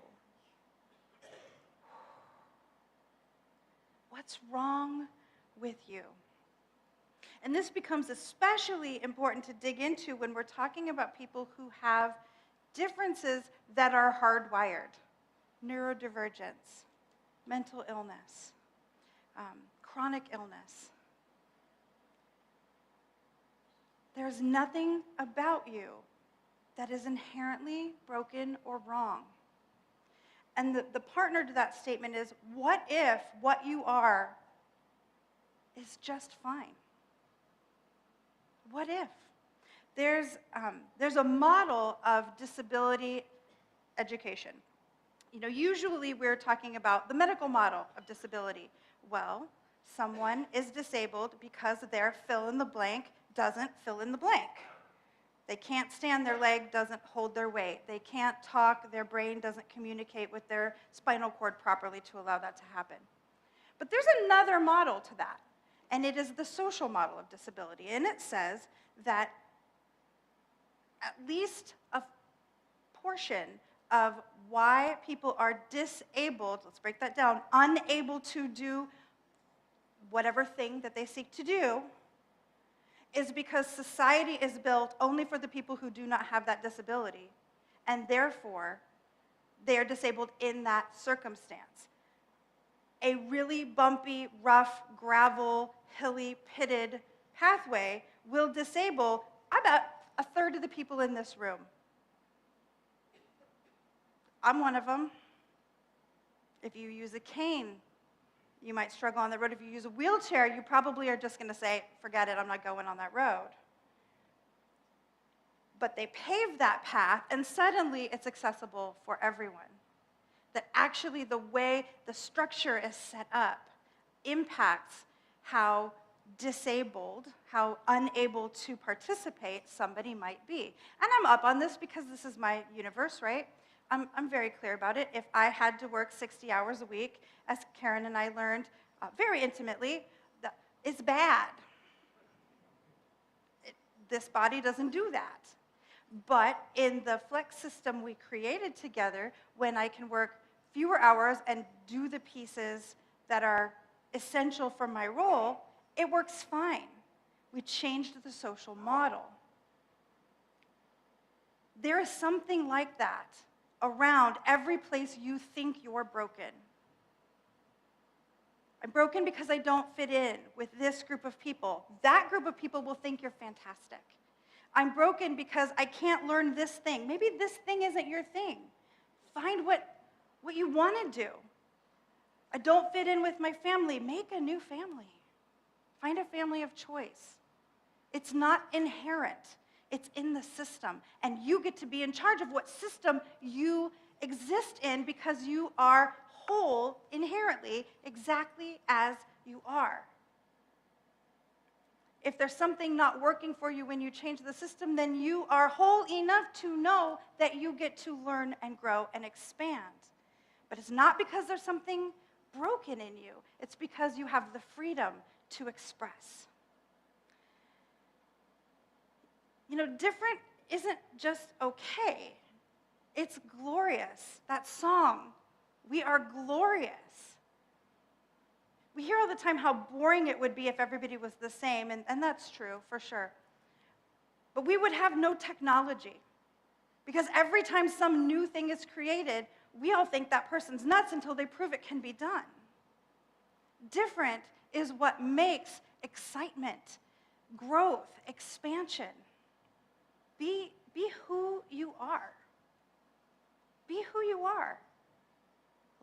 What's wrong with you? And this becomes especially important to dig into when we're talking about people who have differences that are hardwired. Neurodivergence, mental illness, chronic illness. There's nothing about you that is inherently broken or wrong. And the partner to that statement is, what if what you are is just fine? What if? There's a model of disability education. Usually we're talking about the medical model of disability. Well, someone is disabled because their fill in the blank doesn't fill in the blank. They can't stand, their leg doesn't hold their weight. They can't talk, their brain doesn't communicate with their spinal cord properly to allow that to happen. But there's another model to that, and it is the social model of disability. And it says that at least a portion of why people are disabled, let's break that down, unable to do whatever thing that they seek to do, is because society is built only for the people who do not have that disability, and therefore they are disabled in that circumstance. A really bumpy, rough, gravel, hilly, pitted pathway will disable, I bet, a third of the people in this room. I'm one of them. If you use a cane, you might struggle on the road. If you use a wheelchair, you probably are just going to say, forget it, I'm not going on that road. But they paved that path, and suddenly it's accessible for everyone. That actually the way the structure is set up impacts how disabled, how unable to participate somebody might be. And I'm up on this because this is my universe, right? I'm very clear about it. If I had to work 60 hours a week, as Karen and I learned very intimately, that it's bad. This body doesn't do that. But in the flex system we created together, when I can work fewer hours and do the pieces that are essential for my role, it works fine. We changed the social model. There is something like that around every place you think you're broken. I'm broken because I don't fit in with this group of people. That group of people will think you're fantastic. I'm broken because I can't learn this thing. Maybe this thing isn't your thing. Find what you want to do. I don't fit in with my family. Make a new family. Find a family of choice. It's not inherent. It's in the system. And you get to be in charge of what system you exist in because you are whole inherently, exactly as you are. If there's something not working for you when you change the system, then you are whole enough to know that you get to learn and grow and expand. But it's not because there's something broken in you. It's because you have the freedom to express. Different isn't just okay. It's glorious. That song, we are glorious. We hear all the time how boring it would be if everybody was the same, and that's true, for sure. But we would have no technology. Because every time some new thing is created, we all think that person's nuts until they prove it can be done. Different is what makes excitement, growth, expansion. Be who you are. Be who you are.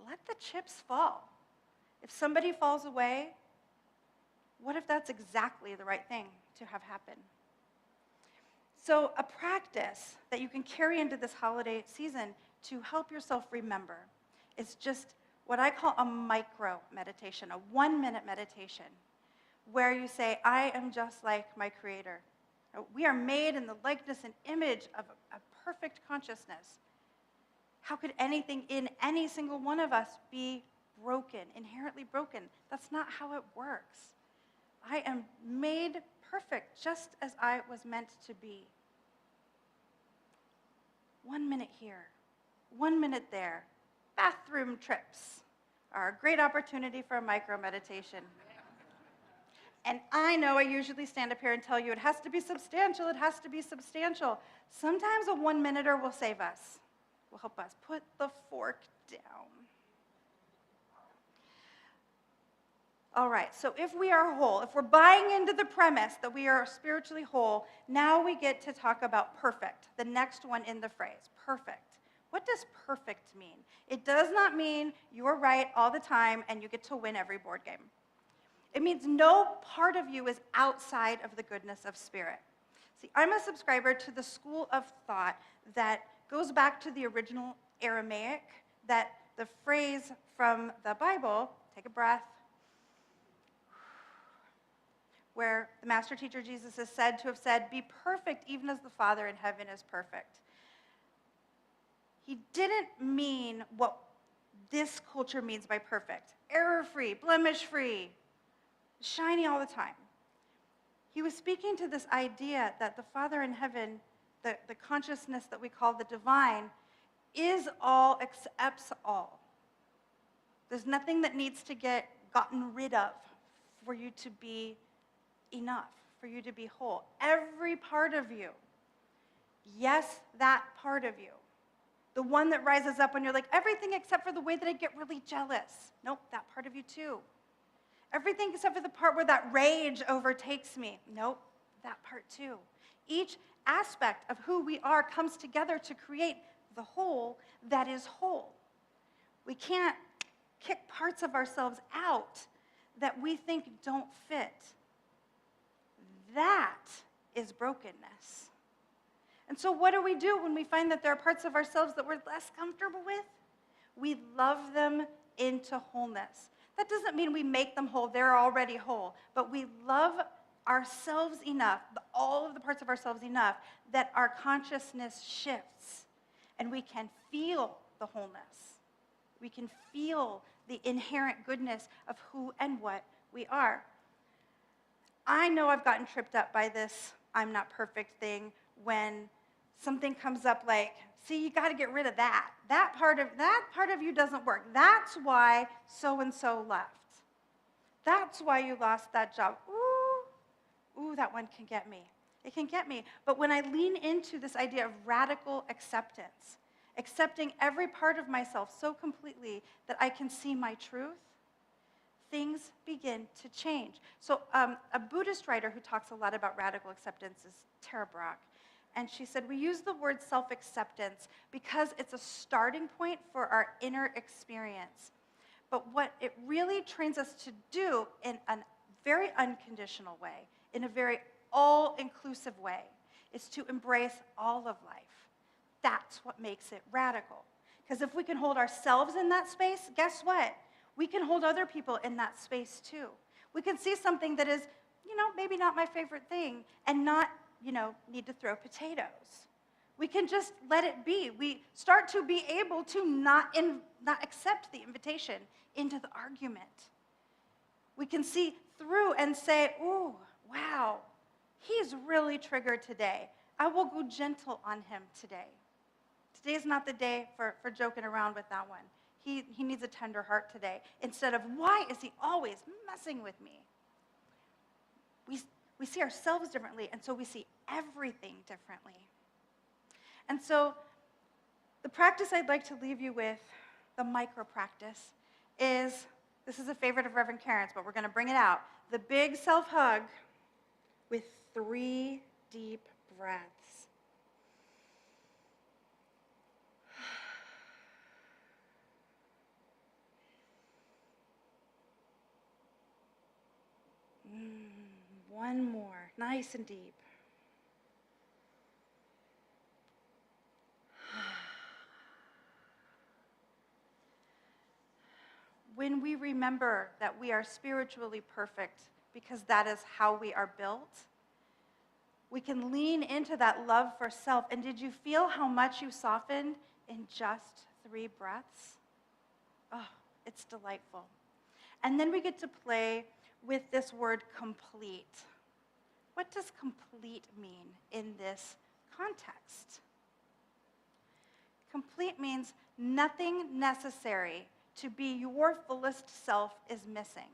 Let the chips fall. If somebody falls away, what if that's exactly the right thing to have happen? So a practice that you can carry into this holiday season to help yourself remember is just what I call a micro meditation, a 1-minute meditation, where you say, I am just like my Creator. We are made in the likeness and image of a perfect consciousness. How could anything in any single one of us be broken, inherently broken? That's not how it works. I am made perfect just as I was meant to be. 1 minute here, 1 minute there. Bathroom trips are a great opportunity for a micro meditation. And I know I usually stand up here and tell you it has to be substantial, it has to be substantial. Sometimes a 1-minuter will save us, will help us put the fork down. All right, so if we are whole, if we're buying into the premise that we are spiritually whole, now we get to talk about perfect, the next one in the phrase, perfect. What does perfect mean? It does not mean you're right all the time and you get to win every board game. It means no part of you is outside of the goodness of spirit. See, I'm a subscriber to the school of thought that goes back to the original Aramaic, that the phrase from the Bible, take a breath, where the master teacher Jesus is said to have said, "Be perfect even as the Father in heaven is perfect." He didn't mean what this culture means by perfect. Error-free, blemish-free, shiny all the time. He was speaking to this idea that the Father in heaven, the consciousness that we call the divine, is all, accepts all. There's nothing that needs to get gotten rid of for you to be enough, for you to be whole. Every part of you, yes, that part of you, the one that rises up when you're like, everything except for the way that I get really jealous. Nope, that part of you too. Everything except for the part where that rage overtakes me. Nope, that part too. Each aspect of who we are comes together to create the whole that is whole. We can't kick parts of ourselves out that we think don't fit. That is brokenness. And so what do we do when we find that there are parts of ourselves that we're less comfortable with? We love them into wholeness. That doesn't mean we make them whole, they're already whole, but we love ourselves enough, all of the parts of ourselves enough, that our consciousness shifts and we can feel the wholeness. We can feel the inherent goodness of who and what we are. I know I've gotten tripped up by this I'm not perfect thing when something comes up like, see, you got to get rid of that. That part of you doesn't work. That's why so-and-so left. That's why you lost that job. Ooh, that one can get me. It can get me. But when I lean into this idea of radical acceptance, accepting every part of myself so completely that I can see my truth, things begin to change. So a Buddhist writer who talks a lot about radical acceptance is Tara Brach. And she said, we use the word self-acceptance because it's a starting point for our inner experience. But what it really trains us to do in a very unconditional way, in a very all-inclusive way, is to embrace all of life. That's what makes it radical. Because if we can hold ourselves in that space, guess what? We can hold other people in that space too. We can see something that is, maybe not my favorite thing and not, need to throw potatoes. We can just let it be. We start to be able to not accept the invitation into the argument. We can see through and say, ooh, wow, he's really triggered today. I will go gentle on him today. Today's not the day for joking around with that one. He needs a tender heart today, instead of, why is he always messing with me? We see ourselves differently, and so we see everything differently. And so the practice I'd like to leave you with, the micro practice, is, this is a favorite of Reverend Karen's, but we're going to bring it out, the big self-hug with 3 deep breaths. One more, nice and deep. When we remember that we are spiritually perfect, because that is how we are built, we can lean into that love for self. And did you feel how much you softened in just 3 breaths. Oh, it's delightful. And then we get to play with this word complete. What does complete mean in this context? Complete means nothing necessary to be your fullest self is missing.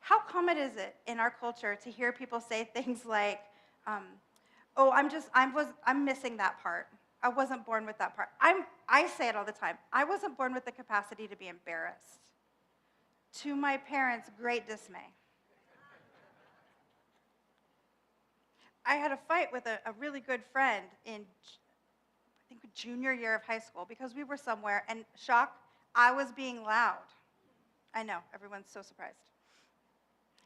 How common is it in our culture to hear people say things like, oh, I'm missing that part. I wasn't born with that part. I say it all the time. I wasn't born with the capacity to be embarrassed. To my parents' great dismay. I had a fight with a really good friend in, I think, junior year of high school because we were somewhere, and shock, I was being loud. I know, everyone's so surprised.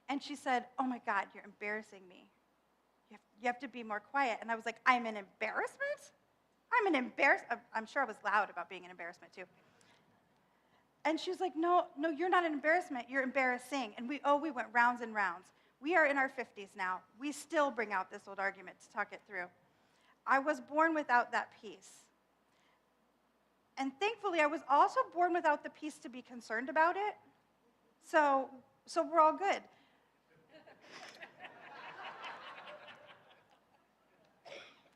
And she said, oh my God, you're embarrassing me. You have to be more quiet. And I was like, I'm an embarrassment? I'm an embarrassment? I'm sure I was loud about being an embarrassment too. And she was like, no, you're not an embarrassment, you're embarrassing. And we went rounds and rounds. We are in our 50s now. We still bring out this old argument to talk it through. I was born without that peace. And thankfully, I was also born without the peace to be concerned about it. So we're all good.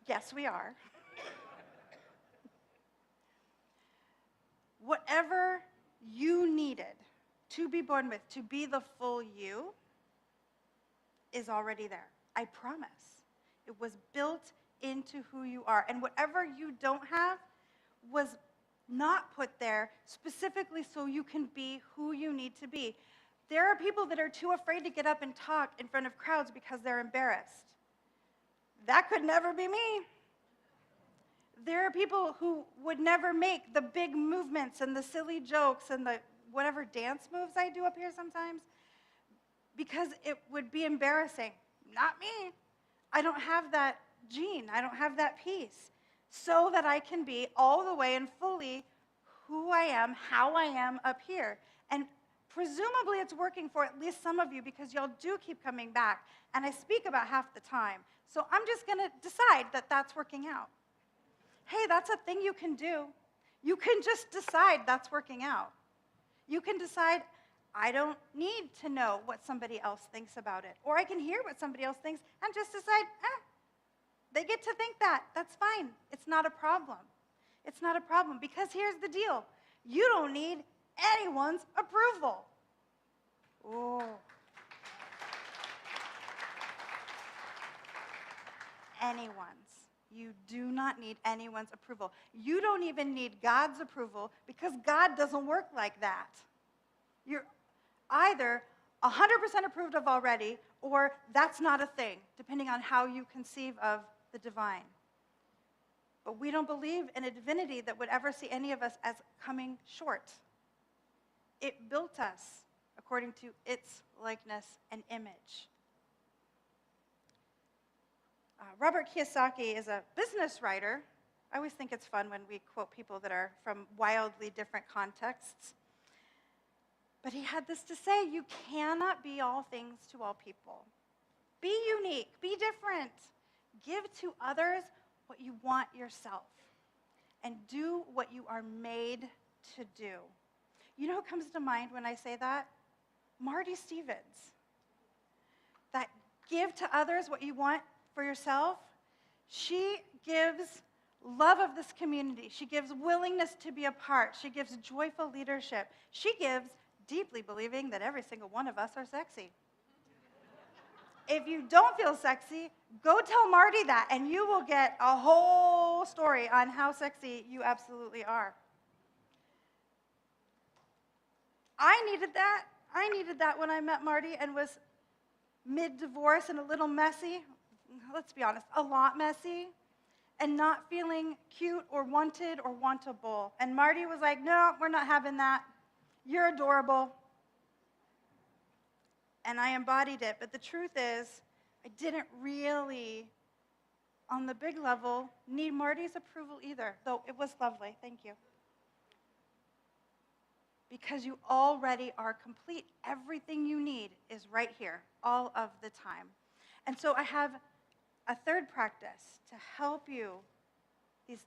Yes, we are. Whatever you needed to be born with, to be the full you, is already there. I promise. It was built into who you are. And whatever you don't have was not put there specifically so you can be who you need to be. There are people that are too afraid to get up and talk in front of crowds because they're embarrassed. That could never be me. There are people who would never make the big movements and the silly jokes and the whatever dance moves I do up here sometimes because it would be embarrassing. Not me. I don't have that gene. I don't have that piece. So that I can be all the way and fully who I am, how I am up here. And presumably it's working for at least some of you because y'all do keep coming back. And I speak about half the time. So I'm just going to decide that that's working out. Hey, that's a thing you can do. You can just decide that's working out. You can decide, I don't need to know what somebody else thinks about it. Or I can hear what somebody else thinks and just decide, they get to think that. That's fine. It's not a problem. It's not a problem because here's the deal. You don't need anyone's approval. Ooh. Anyone's. You do not need anyone's approval. You don't even need God's approval because God doesn't work like that. You're either 100% approved of already or that's not a thing, depending on how you conceive of the divine. But we don't believe in a divinity that would ever see any of us as coming short. It built us according to its likeness and image. Robert Kiyosaki is a business writer. I always think it's fun when we quote people that are from wildly different contexts. But he had this to say, you cannot be all things to all people. Be unique, be different. Give to others what you want yourself. And do what you are made to do. You know who comes to mind when I say that? Marty Stevens. That give to others what you want for yourself. She gives love of this community. She gives willingness to be a part. She gives joyful leadership. She gives deeply believing that every single one of us are sexy. If you don't feel sexy, go tell Marty that, and you will get a whole story on how sexy you absolutely are. I needed that. I needed that when I met Marty and was mid-divorce and a little messy. Let's be honest, a lot messy, and not feeling cute or wanted or wantable. And Marty was like, no, we're not having that. You're adorable. And I embodied it. But the truth is, I didn't really, on the big level, need Marty's approval either, though it was lovely. Thank you. Because you already are complete. Everything you need is right here, all of the time. And so I have a third practice to help you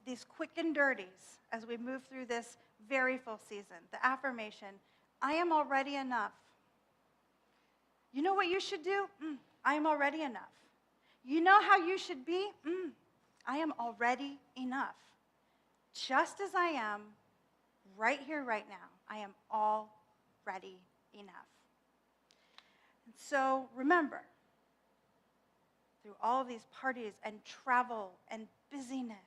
these quick and dirties as we move through this very full season. The affirmation, I am already enough. You know what you should do? I am already enough. You know how you should be? I am already enough. Just as I am, right here, right now, I am already enough. And so remember, through all of these parties and travel and busyness,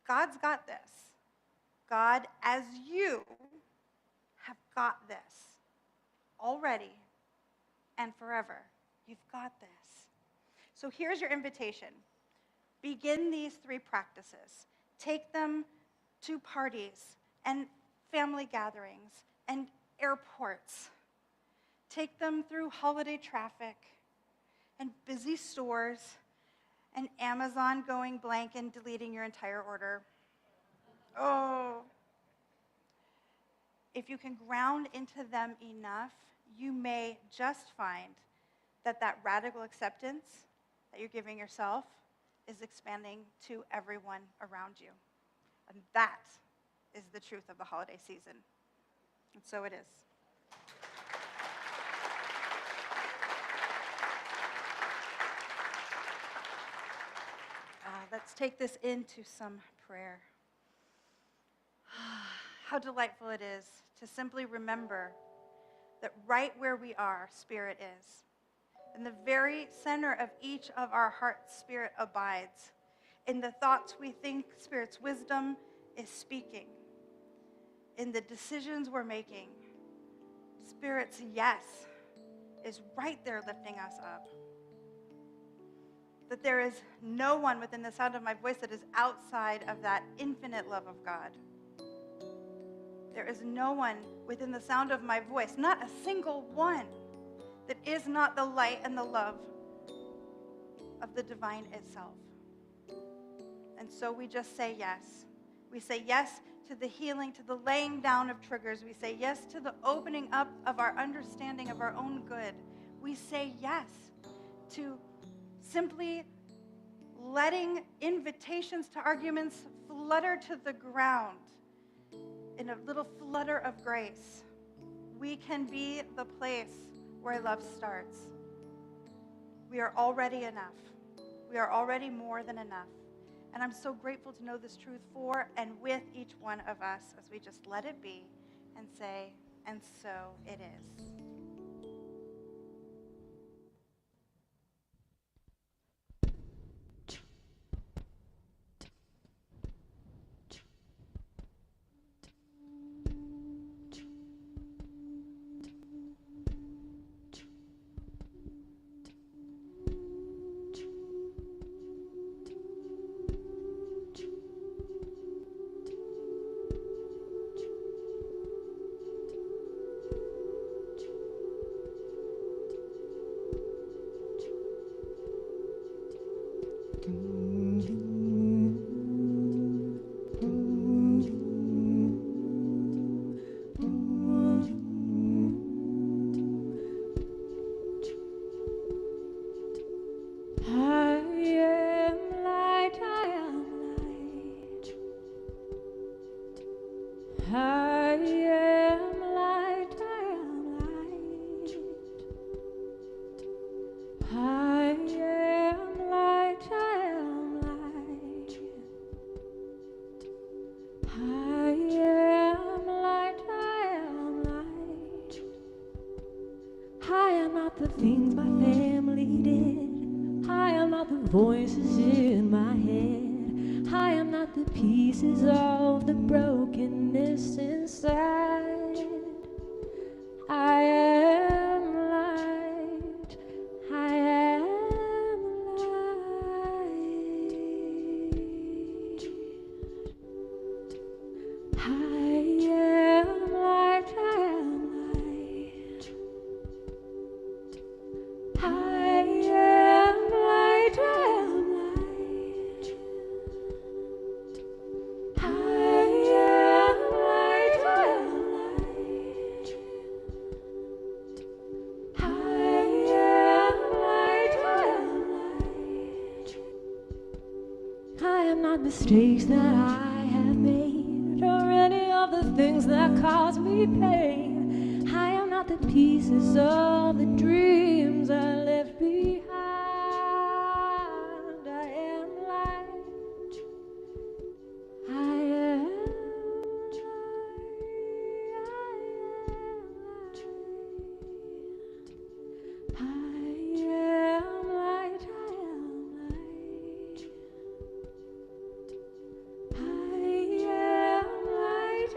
God's got this. God, as you, have got this already and forever. You've got this. So here's your invitation. Begin these 3 practices. Take them to parties and family gatherings and airports. Take them through holiday traffic and busy stores and Amazon going blank and deleting your entire order. Oh. If you can ground into them enough, you may just find that radical acceptance that you're giving yourself is expanding to everyone around you. And that is the truth of the holiday season. And so it is. Let's take this into some prayer. How delightful it is to simply remember that right where we are, Spirit is. In the very center of each of our hearts, Spirit abides. In the thoughts we think, Spirit's wisdom is speaking. In the decisions we're making, Spirit's yes is right there lifting us up. That there is no one within the sound of my voice that is outside of that infinite love of God. There is no one within the sound of my voice, not a single one, that is not the light and the love of the divine itself. And so we just say yes. We say yes to the healing, to the laying down of triggers. We say yes to the opening up of our understanding of our own good. We say yes to simply letting invitations to arguments flutter to the ground in a little flutter of grace. We can be the place where love starts. We are already enough. We are already more than enough. And I'm so grateful to know this truth for and with each one of us as we just let it be and say, and so it is. The things my family did. I am not the voices in my head. I am not the pieces of the brokenness inside. I am light. I am light. I am light. I am light. I am light, I am light. I am light, I am light. mistakes that I have made, or any of the things that cause me pain. I am not the pieces of the dreams I left behind. I am light. I am light. I am light. I am light. I am light. I am light. I am light.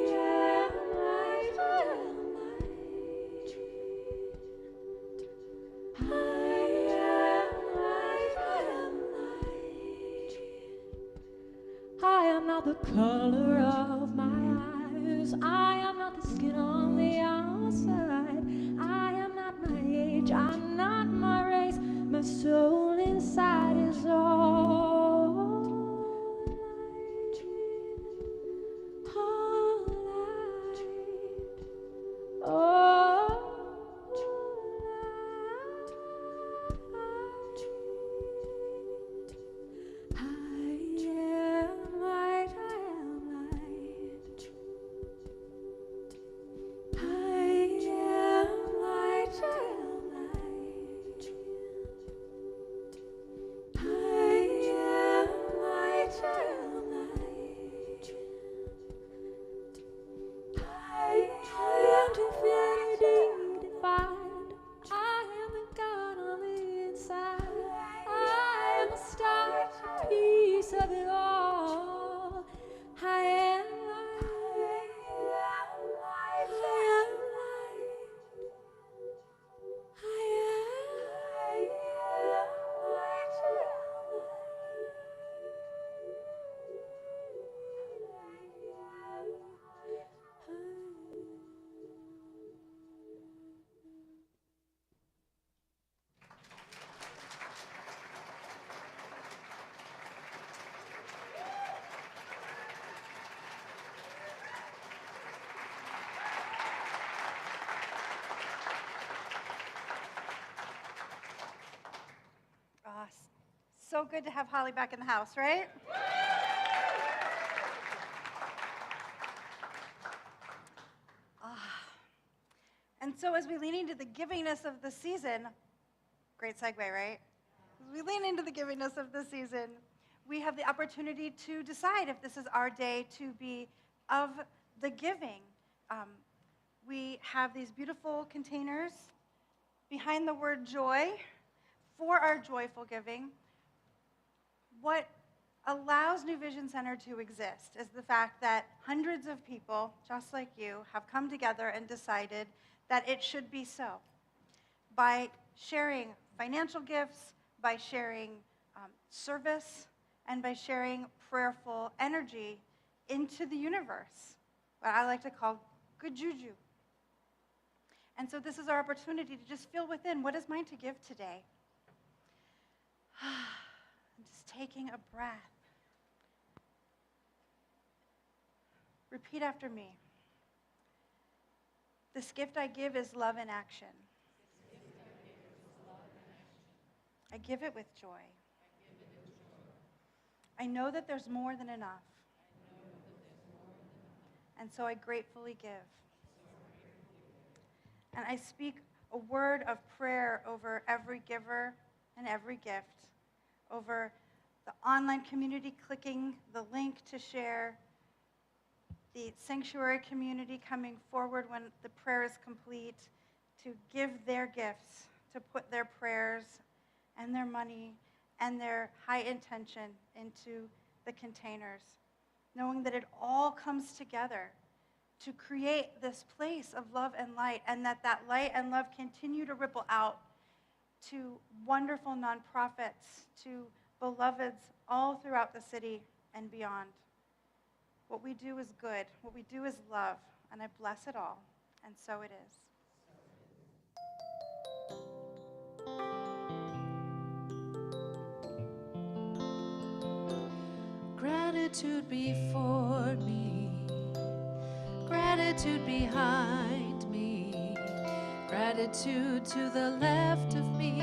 I am light. I am light. I am light. I am not the color of my eyes. I am not the skin on the outside. I am not my age. I'm not my race. My soul inside is all light. All light. All light. I am light. I am light. I am light. I am light. I am light. I am light. I am divinity defined. I am the God on the inside. I am a star, piece of it all. I am light. I am light. I am light. I am So good to have Holly back in the house, right? And so as we lean into the givingness of the season, great segue, right? As we lean into the givingness of the season, we have the opportunity to decide if this is our day to be of the giving. We have these beautiful containers behind the word joy for our joyful giving. What allows New Vision Center to exist is the fact that hundreds of people, just like you, have come together and decided that it should be so. By sharing financial gifts, by sharing service, and by sharing prayerful energy into the universe, what I like to call good juju. And so this is our opportunity to just feel within, what is mine to give today? Just taking a breath. Repeat after me. This gift I give is love in action. I give it with joy. I know that there's more than enough. And so I gratefully give. And I speak a word of prayer over every giver and every gift, over the online community clicking the link to share, the sanctuary community coming forward when the prayer is complete, to give their gifts, to put their prayers and their money and their high intention into the containers, knowing that it all comes together to create this place of love and light, and that light and love continue to ripple out to wonderful nonprofits, to beloveds all throughout the city and beyond. What we do is good. What we do is love, and I bless it all, and so it is. Gratitude before me, gratitude behind me, gratitude to the left of me,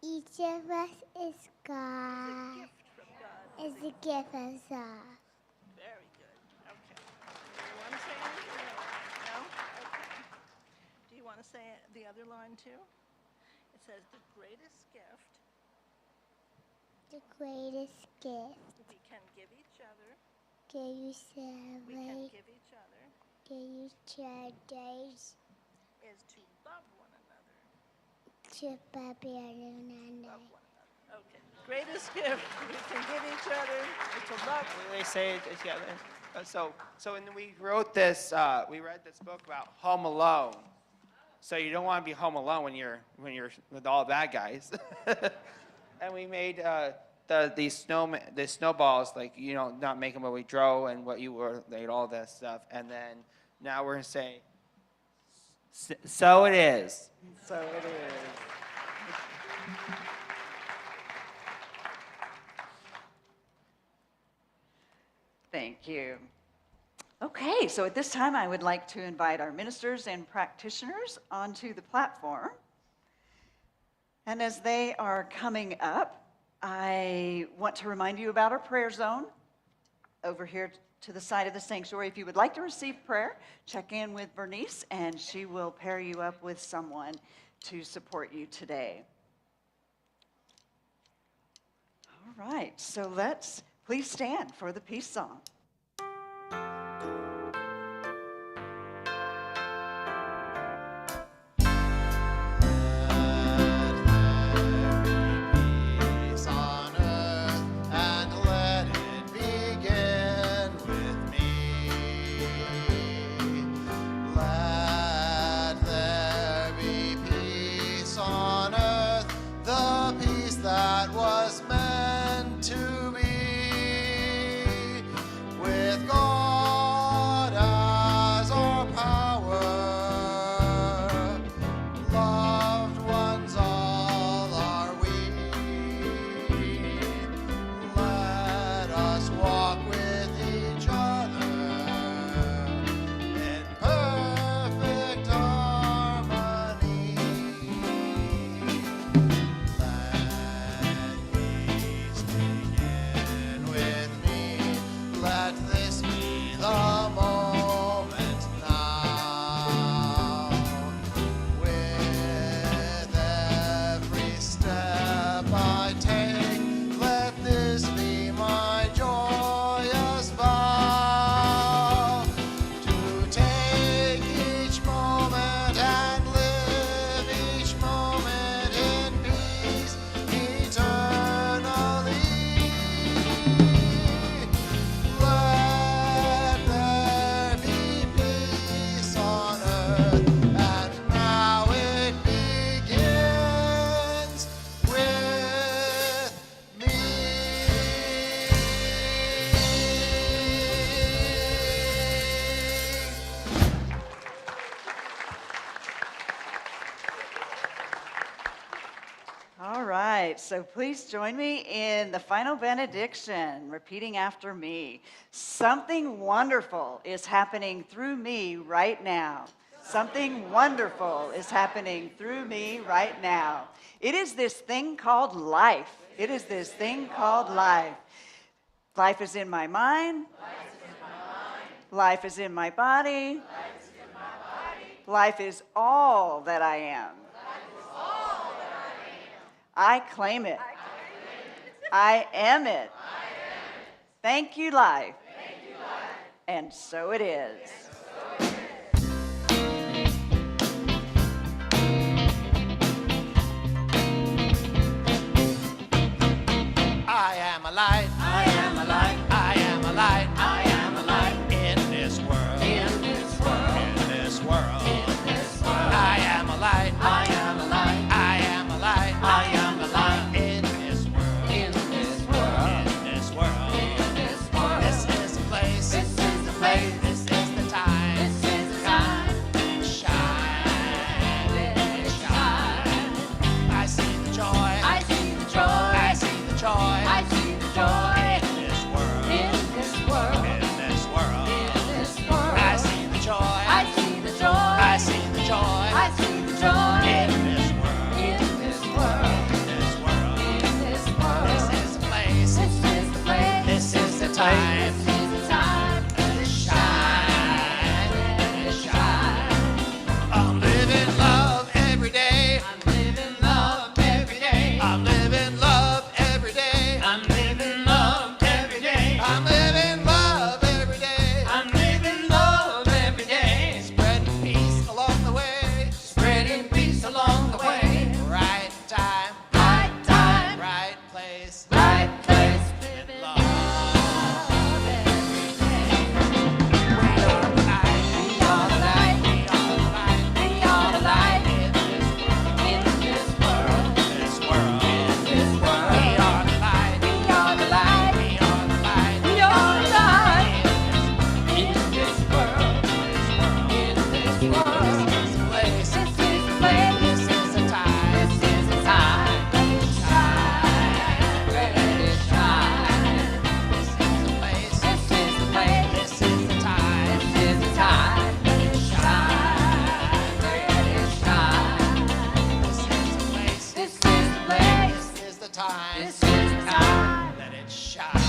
Each of us is God. Is a gift from God. Very good. Okay. Do you want to say anything? No? Okay. Do you want to say the other line too? It says the greatest gift The greatest gift we can give each other, can you we can celebrate, give each other, can you share days is to love one another. to Bobby and Love one another. Okay. Greatest gift we can give each other is to love. They say it together. So when we wrote this, we read this book about Home Alone. So you don't want to be home alone when you're with all bad guys. And we made these snowballs, like, you know, not making what we drove and what you were, like, all that stuff. And then now we're gonna say, so it is. So it is. Thank you. Okay, so at this time, I would like to invite our ministers and practitioners onto the platform. And as they are coming up, I want to remind you about our prayer zone over here to the side of the sanctuary. If you would like to receive prayer, check in with Bernice, and she will pair you up with someone to support you today. All right, so let's please stand for the peace song. Peace on earth, and let it begin with me. Let there be peace on earth, the peace that was meant to be, with God as our power. Loved ones all are we. Let us walk with each other in perfect harmony. Let peace begin with me. Let this be the moment now. With every step I take, let this be my joyous vow. To take each moment and live each moment in peace eternally. Let there be peace on earth, and now it begins with me. All right, so please join me in the final benediction, repeating after me. Something wonderful is happening through me right now. Something wonderful is happening through me right now. It is this thing called life. It is this thing called life. Life is in my mind. Life is in my body. Life is all that I am. I claim it. I am it. Thank you, life. And so it is. I am a light. I am a light. I am a light. I am a light in this world. In this world. In this world. In this world. I am a light. I am a light. I am a light. I am a light in this world. In this world. In this world. In this world. This is the place. This is the place. This is the time. This is the time. Shine. Shine. I see the joy. I see the joy. I see the joy. I see the joy. place. Right place. Live in love every day. We are the light. We are the light. We are the light. We are the light In this world. in this world. In this world. In this world. We are the light. We are the light. We are the light. We are the light In this world. in this world. This is the place. This is the place. This is the time. This is the time. Let it shine. Let it shine. This is the place. This is the place. This is the time. This is the time. Let it shine. Let it shine. This is the place. This is the place. This is the time. This is the time. Let it shine.